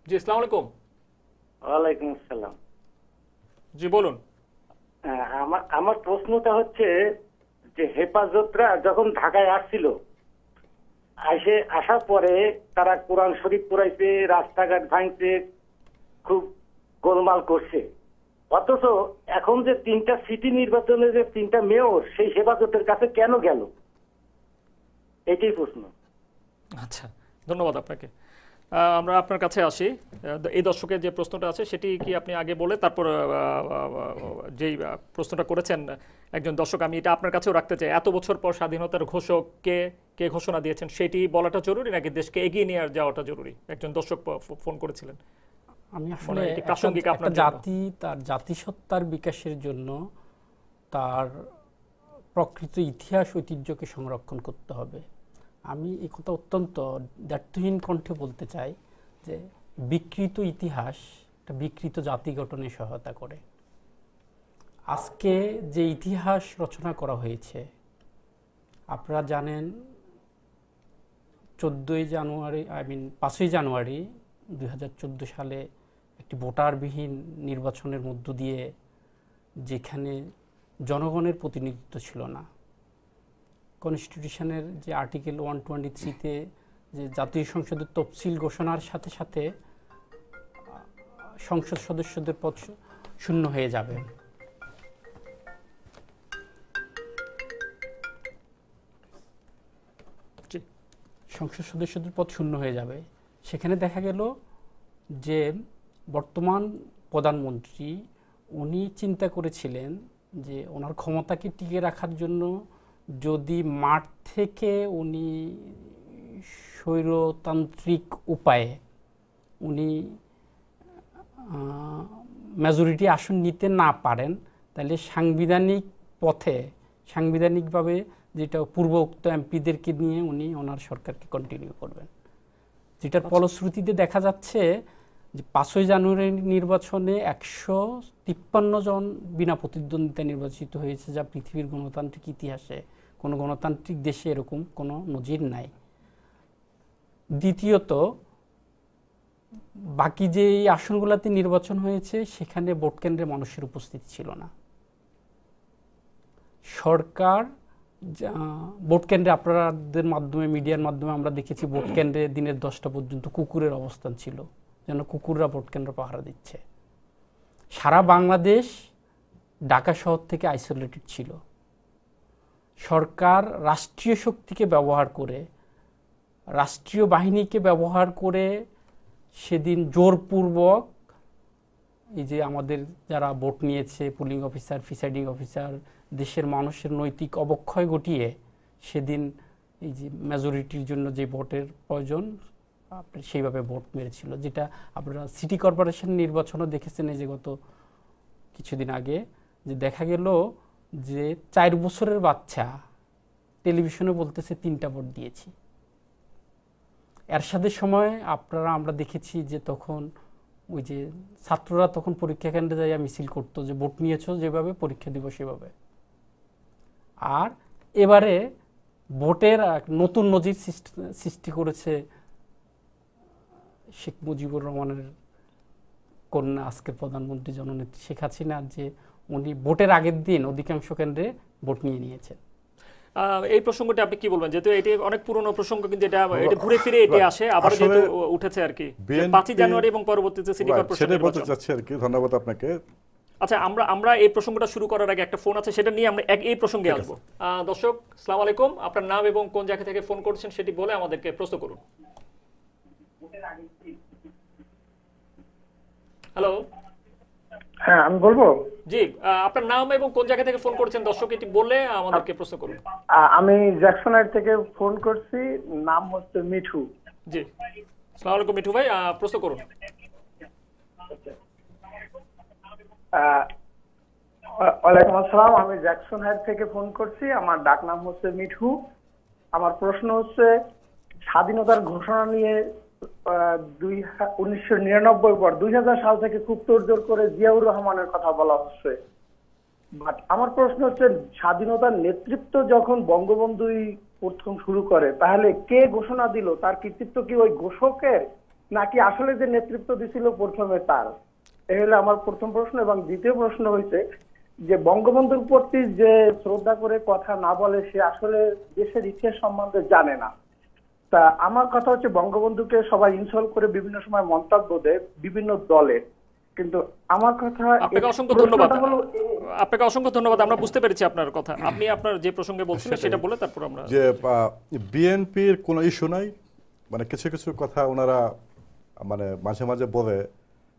জি আসসালামু আলাইকুম। ওয়ালাইকুম আসসালাম। জি বলুন। আমার প্রশ্নটা হচ্ছে যে হেফাজতরা যখন ঢাকায় আসছিল, আসার পরে তারা কোরআন শরীফ পড়াইছে, রাস্তাঘাট ভাঙছে, খুব গোলমাল করছে, অথচ এখন যে 3টা সিটি নির্বাচনে যে 3টা মেয়র সেই হেফাজতের কাছে কেন গেল, এটাই প্রশ্ন। আচ্ছা, ধন্যবাদ আপনাকে। আমরা আপনার কাছে আসি। এই দর্শকের যে প্রশ্নটা আছে সেটি কি আপনি আগে বলে তারপর যেই প্রশ্নটা করেছেন একজন দর্শক, আমি এটা আপনার কাছেও রাখতে চাই। এত বছর পর স্বাধীনতার ঘোষক কে ঘোষণা দিয়েছেন সেটি বলাটা জরুরি নাকি দেশকে এগিয়ে নিয়ে যাওয়াটা জরুরি? একজন দর্শক ফোন করেছিলেন। আমি আসলে প্রাসঙ্গিক আপনার জাতি তার জাতিসত্তার বিকাশের জন্য তার প্রকৃত ইতিহাস ঐতিহ্যকে সংরক্ষণ করতে হবে। আমি এই কথা অত্যন্ত দ্ব্যর্থহীন কণ্ঠে বলতে চাই যে বিকৃত ইতিহাস একটা বিকৃত জাতি গঠনে সহায়তা করে। আজকে যে ইতিহাস রচনা করা হয়েছে, আপনারা জানেন 5ই জানুয়ারি 2014 সালে একটি ভোটারবিহীন নির্বাচনের মধ্য দিয়ে, যেখানে জনগণের প্রতিনিধিত্ব ছিল না, কনস্টিটিউশনের যে আর্টিকেল 123-তে যে জাতীয় সংসদের তফসিল ঘোষণার সাথে সাথে সংসদ সদস্যদের পদ শূন্য হয়ে যাবে। সংসদ সদস্যদের পদ শূন্য হয়ে যাবে। সেখানে দেখা গেল যে বর্তমান প্রধানমন্ত্রী উনি চিন্তা করেছিলেন যে ওনার ক্ষমতাকে টিকে রাখার জন্য যদি মাঠ থেকে উনি স্বৈরতান্ত্রিক উপায়ে উনি মেজরিটি আসন নিতে না পারেন, তাহলে সাংবিধানিক পথে সাংবিধানিকভাবে যেটা পূর্বোক্ত এমপিদেরকে নিয়ে উনি ওনার সরকারকে কন্টিনিউ করবেন, যেটার ফলশ্রুতিতে দেখা যাচ্ছে যে 5ই জানুয়ারি নির্বাচনে 153 জন বিনা প্রতিদ্বন্দ্বিতা নির্বাচিত হয়েছে, যা পৃথিবীর গণতান্ত্রিক ইতিহাসে কোনো গণতান্ত্রিক দেশে এরকম কোনো নজির নাই। দ্বিতীয়ত, বাকি যে আসনগুলোতে নির্বাচন হয়েছে সেখানে ভোট কেন্দ্রে মানুষের উপস্থিতি ছিল না। সরকার ভোট কেন্দ্রে, আপনাদের মাধ্যমে, মিডিয়ার মাধ্যমে আমরা দেখেছি ভোট কেন্দ্রে দিনের 10টা পর্যন্ত কুকুরের অবস্থান ছিল, যেন কুকুররা ভোট কেন্দ্র পাহারা দিচ্ছে। সারা বাংলাদেশ ঢাকা শহর থেকে আইসোলেটেড ছিল। সরকার রাষ্ট্রীয় শক্তিকে ব্যবহার করে, রাষ্ট্রীয় বাহিনীকে ব্যবহার করে সেদিন জোরপূর্বক এই যে আমাদের যারা ভোট নিয়েছে, পুলিং অফিসার, প্রিসাইডিং অফিসার, দেশের মানুষের নৈতিক অবক্ষয় ঘটিয়ে সেদিন এই যে মেজরিটির জন্য যে ভোটের প্রয়োজন সেইভাবে ভোট মেরেছিল, যেটা আপনারা সিটি কর্পোরেশন নির্বাচনও দেখেছেন এই যে গত কিছুদিন আগে, যে দেখা গেল যে 4 বছরের বাচ্চা টেলিভিশনে বলতেছে 3টা ভোট দিয়েছি। এরশাদের সময় আমরা দেখেছি যে তখন ওই যে ছাত্ররা তখন পরীক্ষা কেন্দ্রে যাইয়া মিছিল করতো যে ভোট নিয়েছো যেভাবে পরীক্ষা দিব সেভাবে। আর এবারে ভোটের নতুন নজির সৃষ্টি করেছে শেখ মুজিবুর রহমানের কন্যা, আজকের প্রধানমন্ত্রী জননেত্রী শেখ হাসিনা, যে উনি ভোটের আগের দিন অধিকাংশ কেন্দ্রে ভোট নিয়ে নিয়েছেন। এই প্রসঙ্গটা আপনি কি বলবেন, যেহেতু এটি অনেক পুরনো প্রসঙ্গ, কিন্তু এটা ঘুরে ফিরে এটি আসে আবার যেহেতু উঠেছে আর কি 5ই জানুয়ারি এবং পরবর্তীতে সিটি কর্পোরেশন বলতে চাচ্ছি আর কি। ধন্যবাদ আপনাকে। আচ্ছা, আমরা এই প্রসঙ্গটা শুরু করার আগে একটা ফোন আছে, সেটা নিয়ে আমরা এই প্রসঙ্গে আসবো। দর্শক, আসসালামু আলাইকুম, আপনার নাম এবং কোন জায়গা থেকে ফোন করছেন সেটি বলে আমাদেরকে প্রশ্ন করুন। হ্যালো, হ্যাঁ আমি বলবো। জি, আপনার নাম এবং কোন জায়গা থেকে ফোন করছেন দর্শক এটি বলে আমাদেরকে প্রশ্ন করুন। আমি জ্যাকসনহাইট থেকে ফোন করছি, নাম হচ্ছে মিঠু। জি, আসসালামু আলাইকুম মিঠু ভাই, প্রশ্ন করুন। ওয়ালাইকুম আসসালাম, আমি জ্যাকসনহাইট থেকে ফোন করছি, আমার ডাক নাম হচ্ছে মিঠু। আমার প্রশ্ন হচ্ছে, স্বাধীনতার ঘোষণা নিয়ে 1999 পর 2000 সাল থেকে খুব তোড়জোড় করে জিয়াউর রহমানের কথা বলা হচ্ছে। বাট আমার প্রশ্ন হচ্ছে, স্বাধীনতার নেতৃত্ব যখন বঙ্গবন্ধুই প্রথম শুরু করে, তাহলে কে ঘোষণা দিল? তার কৃতিত্ব কি ওই ঘোষকের, নাকি আসলে যে নেতৃত্ব দিছিল প্রথমে তার? এই হলো আমার প্রথম প্রশ্ন। এবং দ্বিতীয় প্রশ্ন হয়েছে যে, বঙ্গবন্ধুর প্রতি যে শ্রদ্ধা করে কথা না বলে সে আসলে দেশের ইতিহাস সম্বন্ধে জানে না। তা আমার কথা হচ্ছে, বঙ্গবন্ধুকে সবাই ইনসল্ট করে বিভিন্ন সময় মন্তব্য দেয় বিভিন্ন দলে, কিন্তু আমার কথা, আপনাকে অসংখ্য ধন্যবাদ। আপনাকে অসংখ্য ধন্যবাদ, আমরা বুঝতে পেরেছি আপনার কথা। আপনি আপনার যে প্রসঙ্গে বলছিলেন সেটা বলে তারপর আমরা, যে বিএনপির কোনো ইস্যু নাই, মানে কিছু কিছু কথা ওনারা মানে মাঝে মাঝে বলে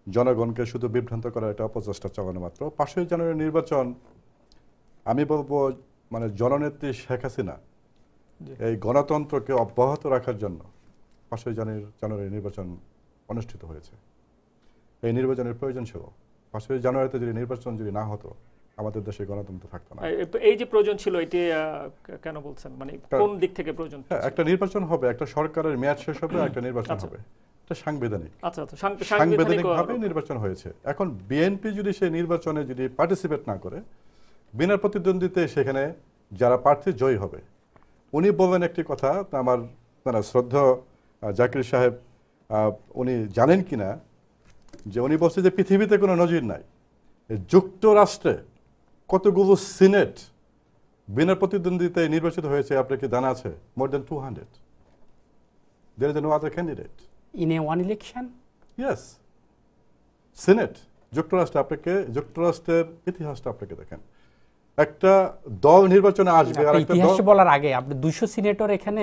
জনগণকে শুধু বিভ্রান্ত করার একটা অপচেষ্টা চালানো মাত্র। 5ই জানুয়ারি নির্বাচন, আমি বলবো মানে জননেত্রী শেখ হাসিনা এই গণতন্ত্রকে অব্যাহত রাখার জন্য 5ই জানুয়ারি নির্বাচন অনুষ্ঠিত হয়েছে। এই নির্বাচনের প্রয়োজন ছিল। 5ই জানুয়ারিতে যদি নির্বাচন যদি না হতো, আমাদের দেশে গণতন্ত্র থাকতো না। এই যে প্রয়োজন ছিল, এটি কেন বলছেন, মানে কোন দিক থেকে প্রয়োজন? একটা নির্বাচন হবে, একটা সরকারের মেয়াদ শেষ হবে, একটা নির্বাচন হবে, এটা সাংবিধানিক। সাংবিধানিকভাবে নির্বাচন হয়েছে। এখন বিএনপি যদি সেই নির্বাচনে যদি পার্টিসিপেট না করে, বিনা প্রতিদ্বন্দ্বিতায় সেখানে যারা প্রার্থী জয়ী হবে, উনি বলবেন একটি কথা, আমার মানে শ্রদ্ধা জাকির সাহেব উনি জানেন কিনা, যে উনি বলছে যে পৃথিবীতে কোনো নজির নাই, যুক্তরাষ্ট্রে কতগুলো সিনেট বিনা প্রতিদ্বন্দ্বিতায় নির্বাচিত হয়েছে আপনার কি জানা আছে? মোর দেন 200. There is no other candidate in a one election. Yes, senate যুক্তরাষ্ট্রে, আপনাকে যুক্তরাষ্ট্রের ইতিহাসটা আপনাকে দেখেন। একটা দল নির্বাচনে আসবে আর একটা ইতিহাস দল বলার আগে আপনি 200 সিনেটর এখানে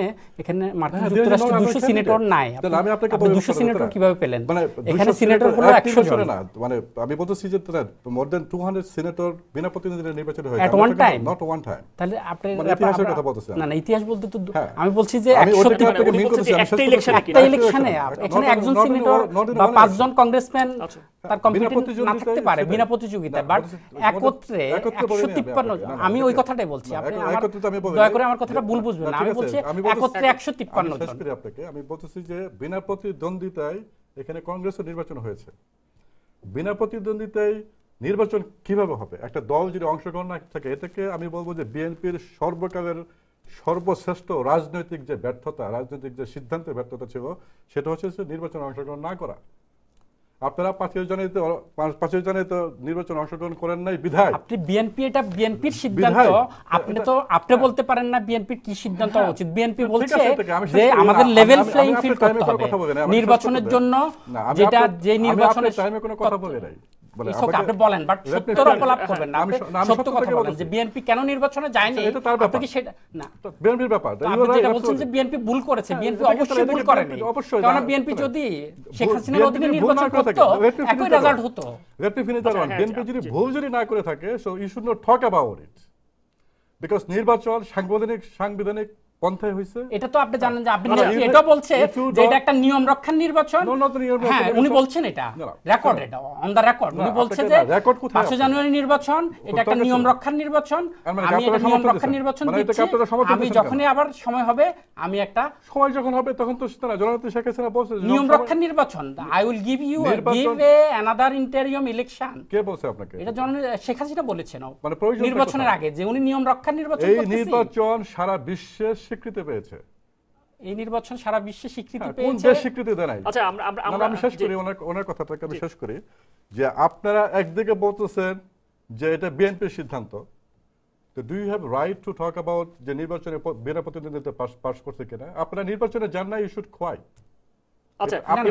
মার্কিন যুক্তরাষ্ট্রে 200 সিনেটর নাই, আমি আপনাকে 200 সিনেটর কিভাবে পেলেন? মানে এখানে সিনেটর হলো 100 জন না, মানে আমি বলতেছি যে মোর দেন 200 সিনেটর বিনা প্রতিনিধিদের নির্বাচিত হয়েছে at one time, not one time। তাহলে আপনি ইতিহাসের কথা বলতেছেন? না ইতিহাস বলতে তো আমি বলছি যে আমি ওটাকে আপনাকে মিন করতেছি, একটা ইলেকশনে এখানে একজন সিনেটর বা 5 জন কংগ্রেসম্যান তার কম্পিটিশন না থাকতে পারে বিনা প্রতিযোগিতায়, বাট একত্রে 153। আমি ওই কথাটাই বলছি, আপনি দয়া করে আমার কথাটা ভুল বুঝবেন না। আমি বলছি একত্রে 153 জন। আমি বলতেছি যে বিনা প্রতিদ্বন্দ্বিতায় এখানে কংগ্রেসের নির্বাচন হয়েছে। বিনা প্রতিদ্বন্দ্বিতায় নির্বাচন কিভাবে হবে? একটা দল যদি অংশগ্রহণ না থাকে, এটাকে আমি বলবো যে বিএনপির সর্বকালের সর্বশ্রেষ্ঠ রাজনৈতিক যে ব্যর্থতা, রাজনৈতিক যে সিদ্ধান্তের ব্যর্থতা ছিল, সেটা হচ্ছে নির্বাচনে অংশগ্রহণ না করা। আপনারা 5 জনে তো নির্বাচন অংশগ্রহণ করেন নাই বিধায় আপনি বিএনপি, এটা বিএনপির সিদ্ধান্ত। আপনি বলতে পারেন না বিএনপির কি সিদ্ধান্ত হওয়া উচিত। বিএনপি বলছে যে আমাদের লেভেল প্লেইং ফিল্ড করতে হবে নির্বাচনের জন্য, যেটা যে নির্বাচনের টাইমে কোনো কথা বলে নাই। আপনি বলেন, বাট সত্যর অপলাপ করবেন না। সত্য কথা বলেন যে বিএনপি কেন নির্বাচনে যায়নি, আপনি কি সেটা না বিএনপির ব্যাপার। আপনি যেটা বলছেন যে বিএনপি ভুল করেছে, বিএনপি অবশ্যই ভুল করেনি। কারণ বিএনপি যদি শেখ হাসিনার অধীনে নির্বাচন করত, একই রেজাল্ট হতো। বিএনপি যদি ভুল যদি না করে থাকে, so you should not talk about it, because নির্বাচন সাংবিধানিক পন্থায় হয়েছে। এটা তো আপনি জানেন যে আপনি এটা বলছে যে এটা একটা নিয়ম রক্ষার নির্বাচন। হ্যাঁ, উনি বলছেন এটা রেকর্ড, এটা অন দা রেকর্ড। উনি বলছে যে 5 জানুয়ারি নির্বাচন এটা একটা নিয়ম রক্ষার নির্বাচন। আমি এটা নিয়ম রক্ষার নির্বাচন দিচ্ছি, আমি যখনই আবার সময় হবে, আমি একটা সময় যখন হবে তখন তো জননেত্রী শেখ হাসিনা বলছে নিয়ম রক্ষার নির্বাচন, I will give you another interim election. কে বলছে আপনাকে? এটা শেখ হাসিনা বলেছেন মানে নির্বাচনের আগে যে উনি নিয়ম রক্ষার নির্বাচন করতেছেন। এই নির্বাচন সারা বিশ্বের স্বীকৃতি পেয়েছে। এই নির্বাচন সারা বিশ্বে স্বীকৃতি পেয়েছে। কোন দেশ স্বীকৃতি দেয় নাই? আচ্ছা, আমি শেষ করি ওনার কথাটাকে আমি শেষ করি যে আপনারা একদিকে বলতেছেন যে এটা বিএনপির সিদ্ধান্ত, তো do you have right to talk about যে নির্বাচনে বিনা প্রতিদ্বন্দ্বিতা পাস করছে কিনা? আপনারা নির্বাচনে যান না, ইউ শুড কোয়াই। আচ্ছা, আপনি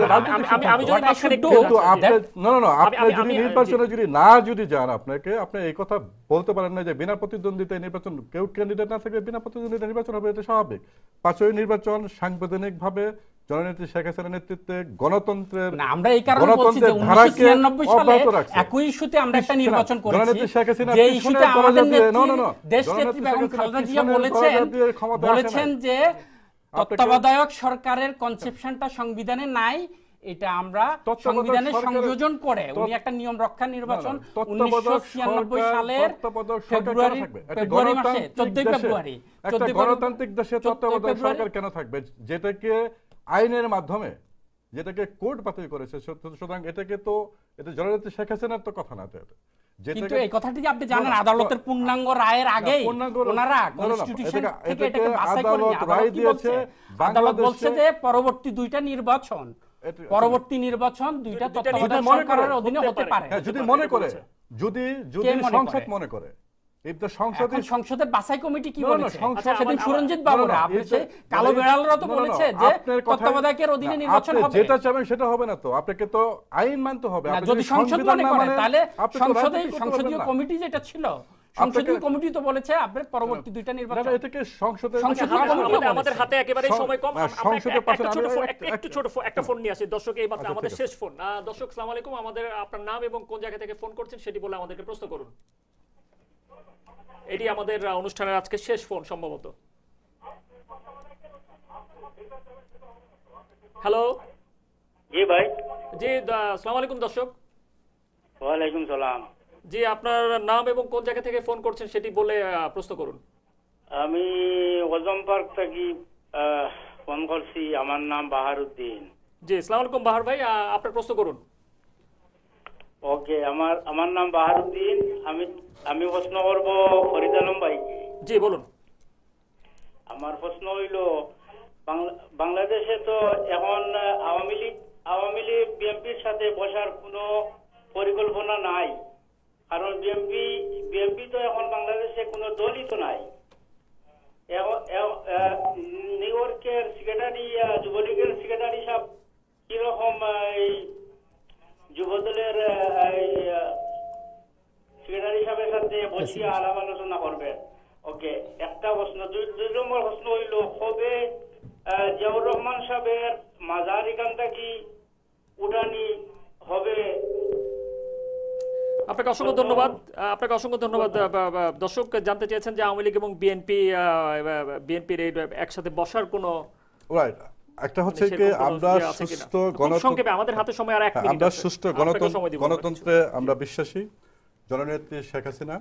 যদি নির্বাচনে যদি যান, আপনি এই কথা বলতে পারেন না যে বিনা প্রতিদ্বন্দ্বিতায় নির্বাচন, কেউ ক্যান্ডিডেট না থাকলে বিনা প্রতিদ্বন্দ্বিতায় নির্বাচন হবে, এটা স্বাভাবিক। 5 নির্বাচন সাংবিধানিক ভাবে জননেত্রী শেখ হাসিনার নেতৃত্বে গণতন্ত্রের আমরা এই কারণে বলছি যে 1996 সালে একই ইস্যুতে আমরা একটা নির্বাচন করেছি, জননেত্রী শেখ হাসিনা যে ইস্যুতে আমাদের দেশনেত্রী বেগম খালেদা জিয়া বলেছেন যে তত্ত্বাবধায়ক সরকারের কনসেপশনটা সংবিধানে নাই, এটা আমরা সংবিধানে সংযোজন করে উনি একটা নিয়ম রক্ষা নির্বাচন 1996 সালের ফেব্রুয়ারি মাসে 14 ফেব্রুয়ারি একটা গণতান্ত্রিক দেশে তত্ত্বাবধায়ক সরকার কেন থাকবে, যেটাকে আইনের মাধ্যমে, যেটাকে কোর্ট বাতিল করেছে। সুতরাং এটাকে তো এটা জননেত্রী শেখ হাসিনার তো কথা না। কিন্তু এই কথাটি আপনি জানেন আদালতের পূর্ণাঙ্গ রায়ের আগেই ওনারা কনস্টিটিউশন থেকে এটাকে বাছাই করেনি। আদালত কি বলছে? আদালত বলছে যে পরবর্তী 2টা নির্বাচন, পরবর্তী নির্বাচন 2টা তত্ত্বাবধায়ক সরকারের অধীনে হতে পারে। যদি মনে করে, যদি সংসদ মনে করে, সংসদের বাছাই কমিটি কি বলেছে? সেদিন সুরঞ্জিত বাবুরা আপনি কালো বেড়ালরা তো বলেছে যে তত্ত্বাবধায়কের অধীনে নির্বাচন হবে। যেটা চাবেন সেটা হবে না, তো আপনাকে তো আইন মানতে হবে। যদি সংসদ মনে করে তাহলে সংসদীয় কমিটি যেটা ছিল, সংসদীয় কমিটি তো বলেছে আপনার পরবর্তী 2টা নির্বাচন। এটাকে সংসদের আমাদের হাতে একেবারে সময় কম, একটু ছোট একটা ফোন নিয়ে আসি দর্শক, এই মাত্র আমাদের শেষ ফোন। দর্শক আসসালামু আলাইকুম, আমাদের আপনার নাম এবং কোন জায়গা থেকে ফোন করছেন সেটি বলে আমাদেরকে প্রশ্ন করুন। এটি আমাদের অনুষ্ঠানের আজকে শেষ ফোন সম্ভবত। হ্যালো, জি ভাই। জি আসসালামু আলাইকুম দর্শক। ওয়ালাইকুম সালাম। জি, আপনার নাম এবং কোন জায়গা থেকে ফোন করছেন সেটি বলে প্রশ্ন করুন। আমি ওজম পার্ক থেকে ফোন করছি, আমার নাম বাহারউদ্দিন। জি আসসালামু আলাইকুম বাহার ভাই, আপনার প্রশ্ন করুন। ওকে, আমার নাম বাহারউদ্দিন। আমি প্রশ্ন করব ফরিদ আলম ভাইকে। জি বলুন। আমার প্রশ্ন হইল, বাংলাদেশে তো এখন আওয়ামী লীগ বিএনপির সাথে বসার কোনো পরিকল্পনা নাই, কারণ বিএনপি তো এখন বাংলাদেশে কোনো দলই তো নাই। নিউ ইয়র্কের সেক্রেটারি, যুবলীগের সেক্রেটারি সাহেব কিরকম এই যুবদলের সেক্রেটারি সাহেবের সাথে বসিয়ে আলাপ আলোচনা জিয়াউর রহমান সাহেবের মাজার এখানটা কি উঠানি হবে? আপনাকে অসংখ্য ধন্যবাদ। আপনাকে অসংখ্য ধন্যবাদ। দর্শক জানতে চেয়েছেন যে আওয়ামী লীগ এবং বিএনপির একসাথে বসার কোনো রাইট একটা হচ্ছে কি আমরা সুষ্ঠু গণতন্ত্র, আমাদের হাতে সময় আর 1 মিনিট, আমরা সুষ্ঠু গণতন্ত্রে আমরা বিশ্বাসী। জননেত্রী শেখ হাসিনা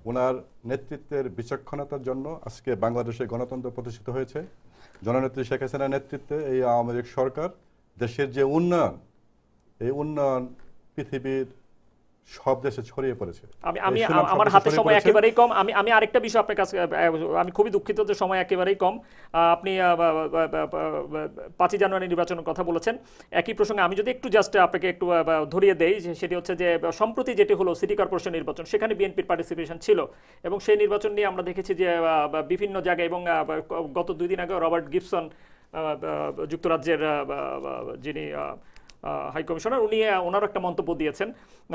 ওনার নেতৃত্বের বিচক্ষণতার জন্য আজকে বাংলাদেশে গণতন্ত্র প্রতিষ্ঠিত হয়েছে। জননেত্রী শেখ হাসিনার নেতৃত্বে এই আওয়ামী লীগ সরকার দেশের যে উন্নয়ন, এই উন্নয়ন পৃথিবীর সব দেশে ছড়িয়ে পড়েছে। আমি আমার হাতে সময় একেবারেই কম। আমি আরেকটা বিষয় আপনার কাছে, আমি খুবই দুঃখিত যে সময় একেবারেই কম। আপনি 5 জানুয়ারি নির্বাচনের কথা বলেছেন। একই প্রসঙ্গে আমি যদি একটু জাস্ট আপনাকে একটু ধরিয়ে দেই, সেটি হচ্ছে যে সম্প্রতি যেটি হলো সিটি কর্পোরেশন নির্বাচন, সেখানে বিএনপির পার্টিসিপেশন ছিল এবং সেই নির্বাচন নিয়ে আমরা দেখেছি যে বিভিন্ন জায়গায়, এবং গত 2 দিন আগে রবার্ট গিবসন যুক্তরাজ্যের যিনি হাই কমিশনার, উনি ওনার একটা মন্তব্য দিয়েছেন,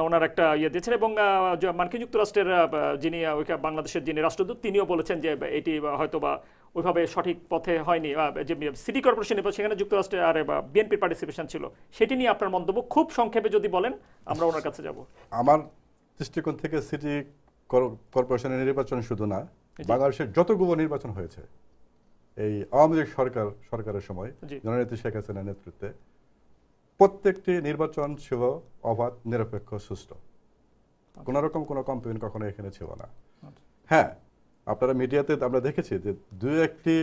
ওনার একটা দিয়েছেন, এবং মার্কিন যুক্তরাষ্ট্রের যিনি বাংলাদেশের যিনি রাষ্ট্রদূত, তিনিও বলেছেন যে এটি হয়তো বা ওইভাবে সঠিক পথে হয়নি। যে সিটি কর্পোরেশন সেখানে যুক্তরাষ্ট্রের আর বিএনপির পার্টিসিপেশন ছিল, সেটি নিয়ে আপনার মন্তব্য খুব সংক্ষেপে যদি বলেন, আমরা ওনার কাছে যাব। আমার দৃষ্টিকোণ থেকে সিটি কর্পোরেশনের নির্বাচন শুধু না, বাংলাদেশের যতগুলো নির্বাচন হয়েছে এই আওয়ামী লীগ সরকারের সময় জননেত্রী শেখ হাসিনার নেতৃত্বে, প্রত্যেকটি নির্বাচন ছিল অবাধ, নিরপেক্ষ, সুষ্ঠু। কোন রকম কোনো কমপ্লেইন কখনো এখানে ছিল না। হ্যাঁ, আপনারা মিডিয়াতে আমরা দেখেছি যে 2-1টি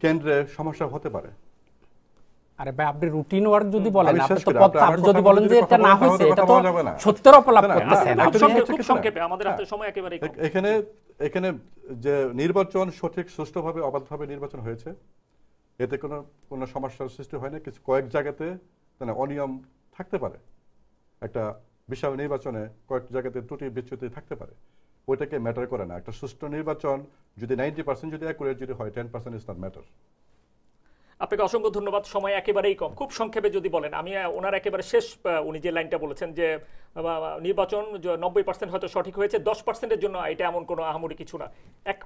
কেন্দ্রে সমস্যা হতে পারে। আরে ভাই, আপনি রুটিন ওয়ার্ক যদি বলেন, আপনি যদি বলেন যে এটা না হয়েছে, এটা তো সত্যের অপলাপ করতেছেন। খুব সংক্ষেপে, আমাদের হাতে সময় একেবারে কম। এখানে যে নির্বাচন সঠিক সুষ্ঠুভাবে অবাধভাবে নির্বাচন হয়েছে, এতে কোনো সমস্যার সৃষ্টি হয় না। কিছু কয়েক জায়গাতে অনিয়ম থাকতে পারে, একটা বিশাল নির্বাচনে কয়েক জায়গাতে ত্রুটি বিচ্যুতি থাকতে পারে, ওইটাকে ম্যাটার করে না। একটা সুষ্ঠু নির্বাচন যদি 90% যদি অ্যাকুরেট যদি হয়, 10% ইজ নট ম্যাটার। আপনাকে অসংখ্য ধন্যবাদ। সময় একেবারেই কম, খুব সংক্ষেপে যদি বলেন। আমি ওনার একেবারে শেষ, উনি যে লাইনটা বলেছেন যে নির্বাচন 90% হয়তো সঠিক হয়েছে, 10%-এর জন্য এটা এমন কোনো আহামরি কিছু না।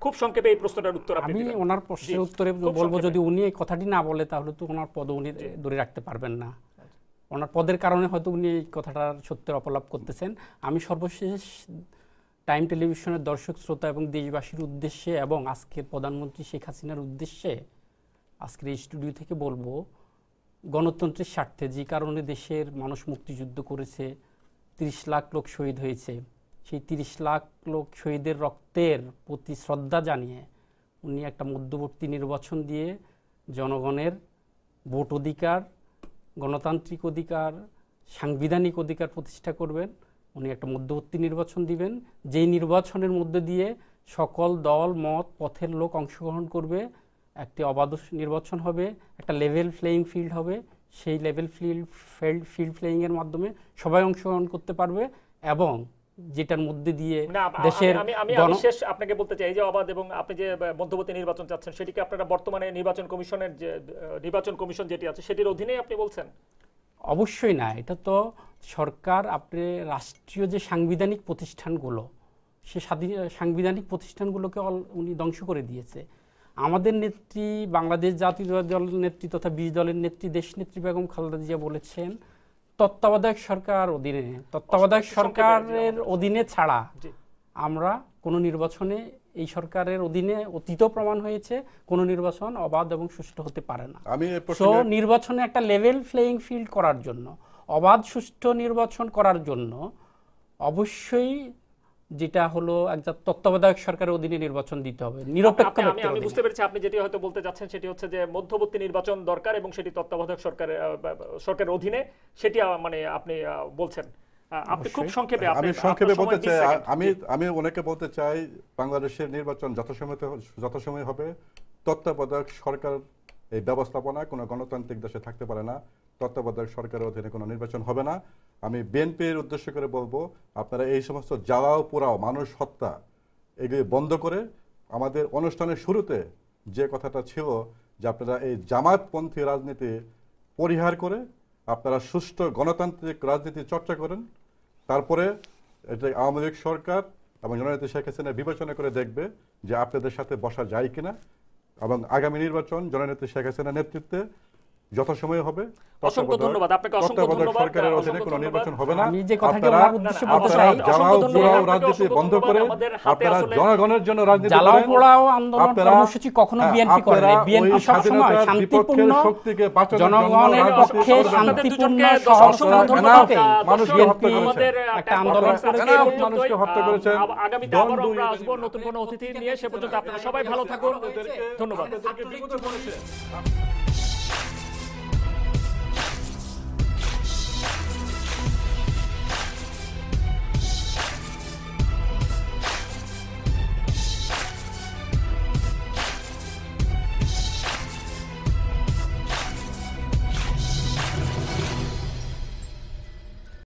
খুব সংক্ষেপে এই প্রশ্নটার উত্তর আপনি দিবেন। আমি ওনার প্রশ্নের উত্তরে বলবো, যদি উনি এই কথাটি না বলে তাহলে তো ওনার পদ উনি ধরে রাখতে পারবেন না। ওনার পদের কারণে হয়তো উনি এই কথাটার সত্যের অপলাপ করতেছেন। আমি সর্বশেষ টাইম টেলিভিশনের দর্শক শ্রোতা এবং দেশবাসীর উদ্দেশ্যে এবং আজকের প্রধানমন্ত্রী শেখ হাসিনার উদ্দেশ্যে আজকের এই স্টুডিও থেকে বলবো, গণতন্ত্রের স্বার্থে যে কারণে দেশের মানুষ মুক্তিযুদ্ধ করেছে, 30 লাখ লোক শহীদ হয়েছে, সেই 30 লাখ লোক শহীদের রক্তের প্রতি শ্রদ্ধা জানিয়ে উনি একটা মধ্যবর্তী নির্বাচন দিয়ে জনগণের ভোট অধিকার, গণতান্ত্রিক অধিকার, সাংবিধানিক অধিকার প্রতিষ্ঠা করবেন। উনি একটা মধ্যবর্তী নির্বাচন দিবেন, যেই নির্বাচনের মধ্যে দিয়ে সকল দল মত পথের লোক অংশগ্রহণ করবে, একটি অবাধ নির্বাচন হবে, একটা লেভেল প্লেয়িং ফিল্ড হবে। সেই লেভেল ফিল্ড প্লেয়িংয়ের মাধ্যমে সবাই অংশগ্রহণ করতে পারবে, এবং যেটার মধ্যে দিয়ে দেশের আমি শেষ আপনাকে বলতে চাই যে অবাধ এবং আপনি যে মধ্যবর্তী নির্বাচন চাচ্ছেন, সেটিকে আপনারা বর্তমানে নির্বাচন কমিশনের যে নির্বাচন কমিশন যেটি আছে সেটির অধীনেই আপনি বলছেন? অবশ্যই না, এটা তো সরকার, আপনি রাষ্ট্রীয় যে সাংবিধানিক প্রতিষ্ঠানগুলো, সে সাংবিধানিক প্রতিষ্ঠানগুলোকে উনি ধ্বংস করে দিয়েছে। আমাদের নেত্রী, বাংলাদেশ জাতীয় দলের নেত্রী তথা 20 দলের নেত্রী দেশনেত্রী বেগম খালেদা জিয়া বলেছেন, তত্ত্বাবধায়ক সরকার অধীনে, তত্ত্বাবধায়ক সরকারের অধীনে ছাড়া আমরা কোনো নির্বাচনে, এই সরকারের অধীনে অতীত প্রমাণ হয়েছে কোনো নির্বাচন অবাধ এবং সুষ্ঠু হতে পারে না। তো নির্বাচনে একটা লেভেল প্লেয়িং ফিল্ড করার জন্য, অবাধ সুষ্ঠু নির্বাচন করার জন্য অবশ্যই যেটা হলো একটা তত্ত্বাবধায়ক সরকারের অধীনে নির্বাচন দিতে হবে, নিরপেক্ষ। আমি বুঝতে পেরেছি আপনি যেটি হয়তো বলতে যাচ্ছেন সেটি হচ্ছে যে মধ্যবর্তী নির্বাচন দরকার এবং সেটি তত্ত্বাবধায়ক সরকারের অধীনে, সেটি মানে আপনি বলছেন। আপনি খুব সংক্ষেপে, আমি সংক্ষেপে বলতে চাই, আমি অনেকে বলতে চাই বাংলাদেশের নির্বাচন যত সময় হবে, তত্ত্বাবধায়ক সরকার এই ব্যবস্থাপনা কোনো গণতান্ত্রিক দেশে থাকতে পারে না। তত্ত্বাবধায়ক সরকারের অধীনে কোনো নির্বাচন হবে না। আমি বিএনপির উদ্দেশ্য করে বলবো, আপনারা এই সমস্ত জ্বালাও পোড়াও, মানুষ হত্যা, এগুলি বন্ধ করে আমাদের অনুষ্ঠানের শুরুতে যে কথাটা ছিল যে আপনারা এই জামাতপন্থী রাজনীতি পরিহার করে আপনারা সুষ্ঠু গণতান্ত্রিক রাজনীতি চর্চা করেন, তারপরে এটা আওয়ামী লীগ সরকার এবং জননেত্রী শেখ হাসিনা বিবেচনা করে দেখবে যে আপনাদের সাথে বসা যায় কিনা। এবং আগামী নির্বাচন জননেত্রী শেখ হাসিনার নেতৃত্বে যথাসময়ে হবে। অসংখ্য ধন্যবাদ আপনাকে, অসংখ্য ধন্যবাদ। সরকারের অধীনে কোনো নির্বাচন হবে না। আমি যে কথাটি ওনার উদ্দেশ্যে বলতে চাই, রাজনীতি বন্ধ করে আপনারা জনগণের জন্য রাজনীতি করেন। জ্বালাও পোড়াও আন্দোলন কর্মসূচি কখনো বিএনপি করে নাই। বিএনপি সবসময় শান্তিপূর্ণ জনগণের পক্ষে শান্তিপূর্ণ সহযোগিতাতে মানুষকে হত্যা করেছে, একটা আন্দোলন মানুষকে হত্যা করেছেন। আগামীতে আবার আমরা আসবো নতুন কোনো অতিথি নিয়ে। সে পর্যন্ত আপনারা সবাই ভালো থাকুন, ধন্যবাদ।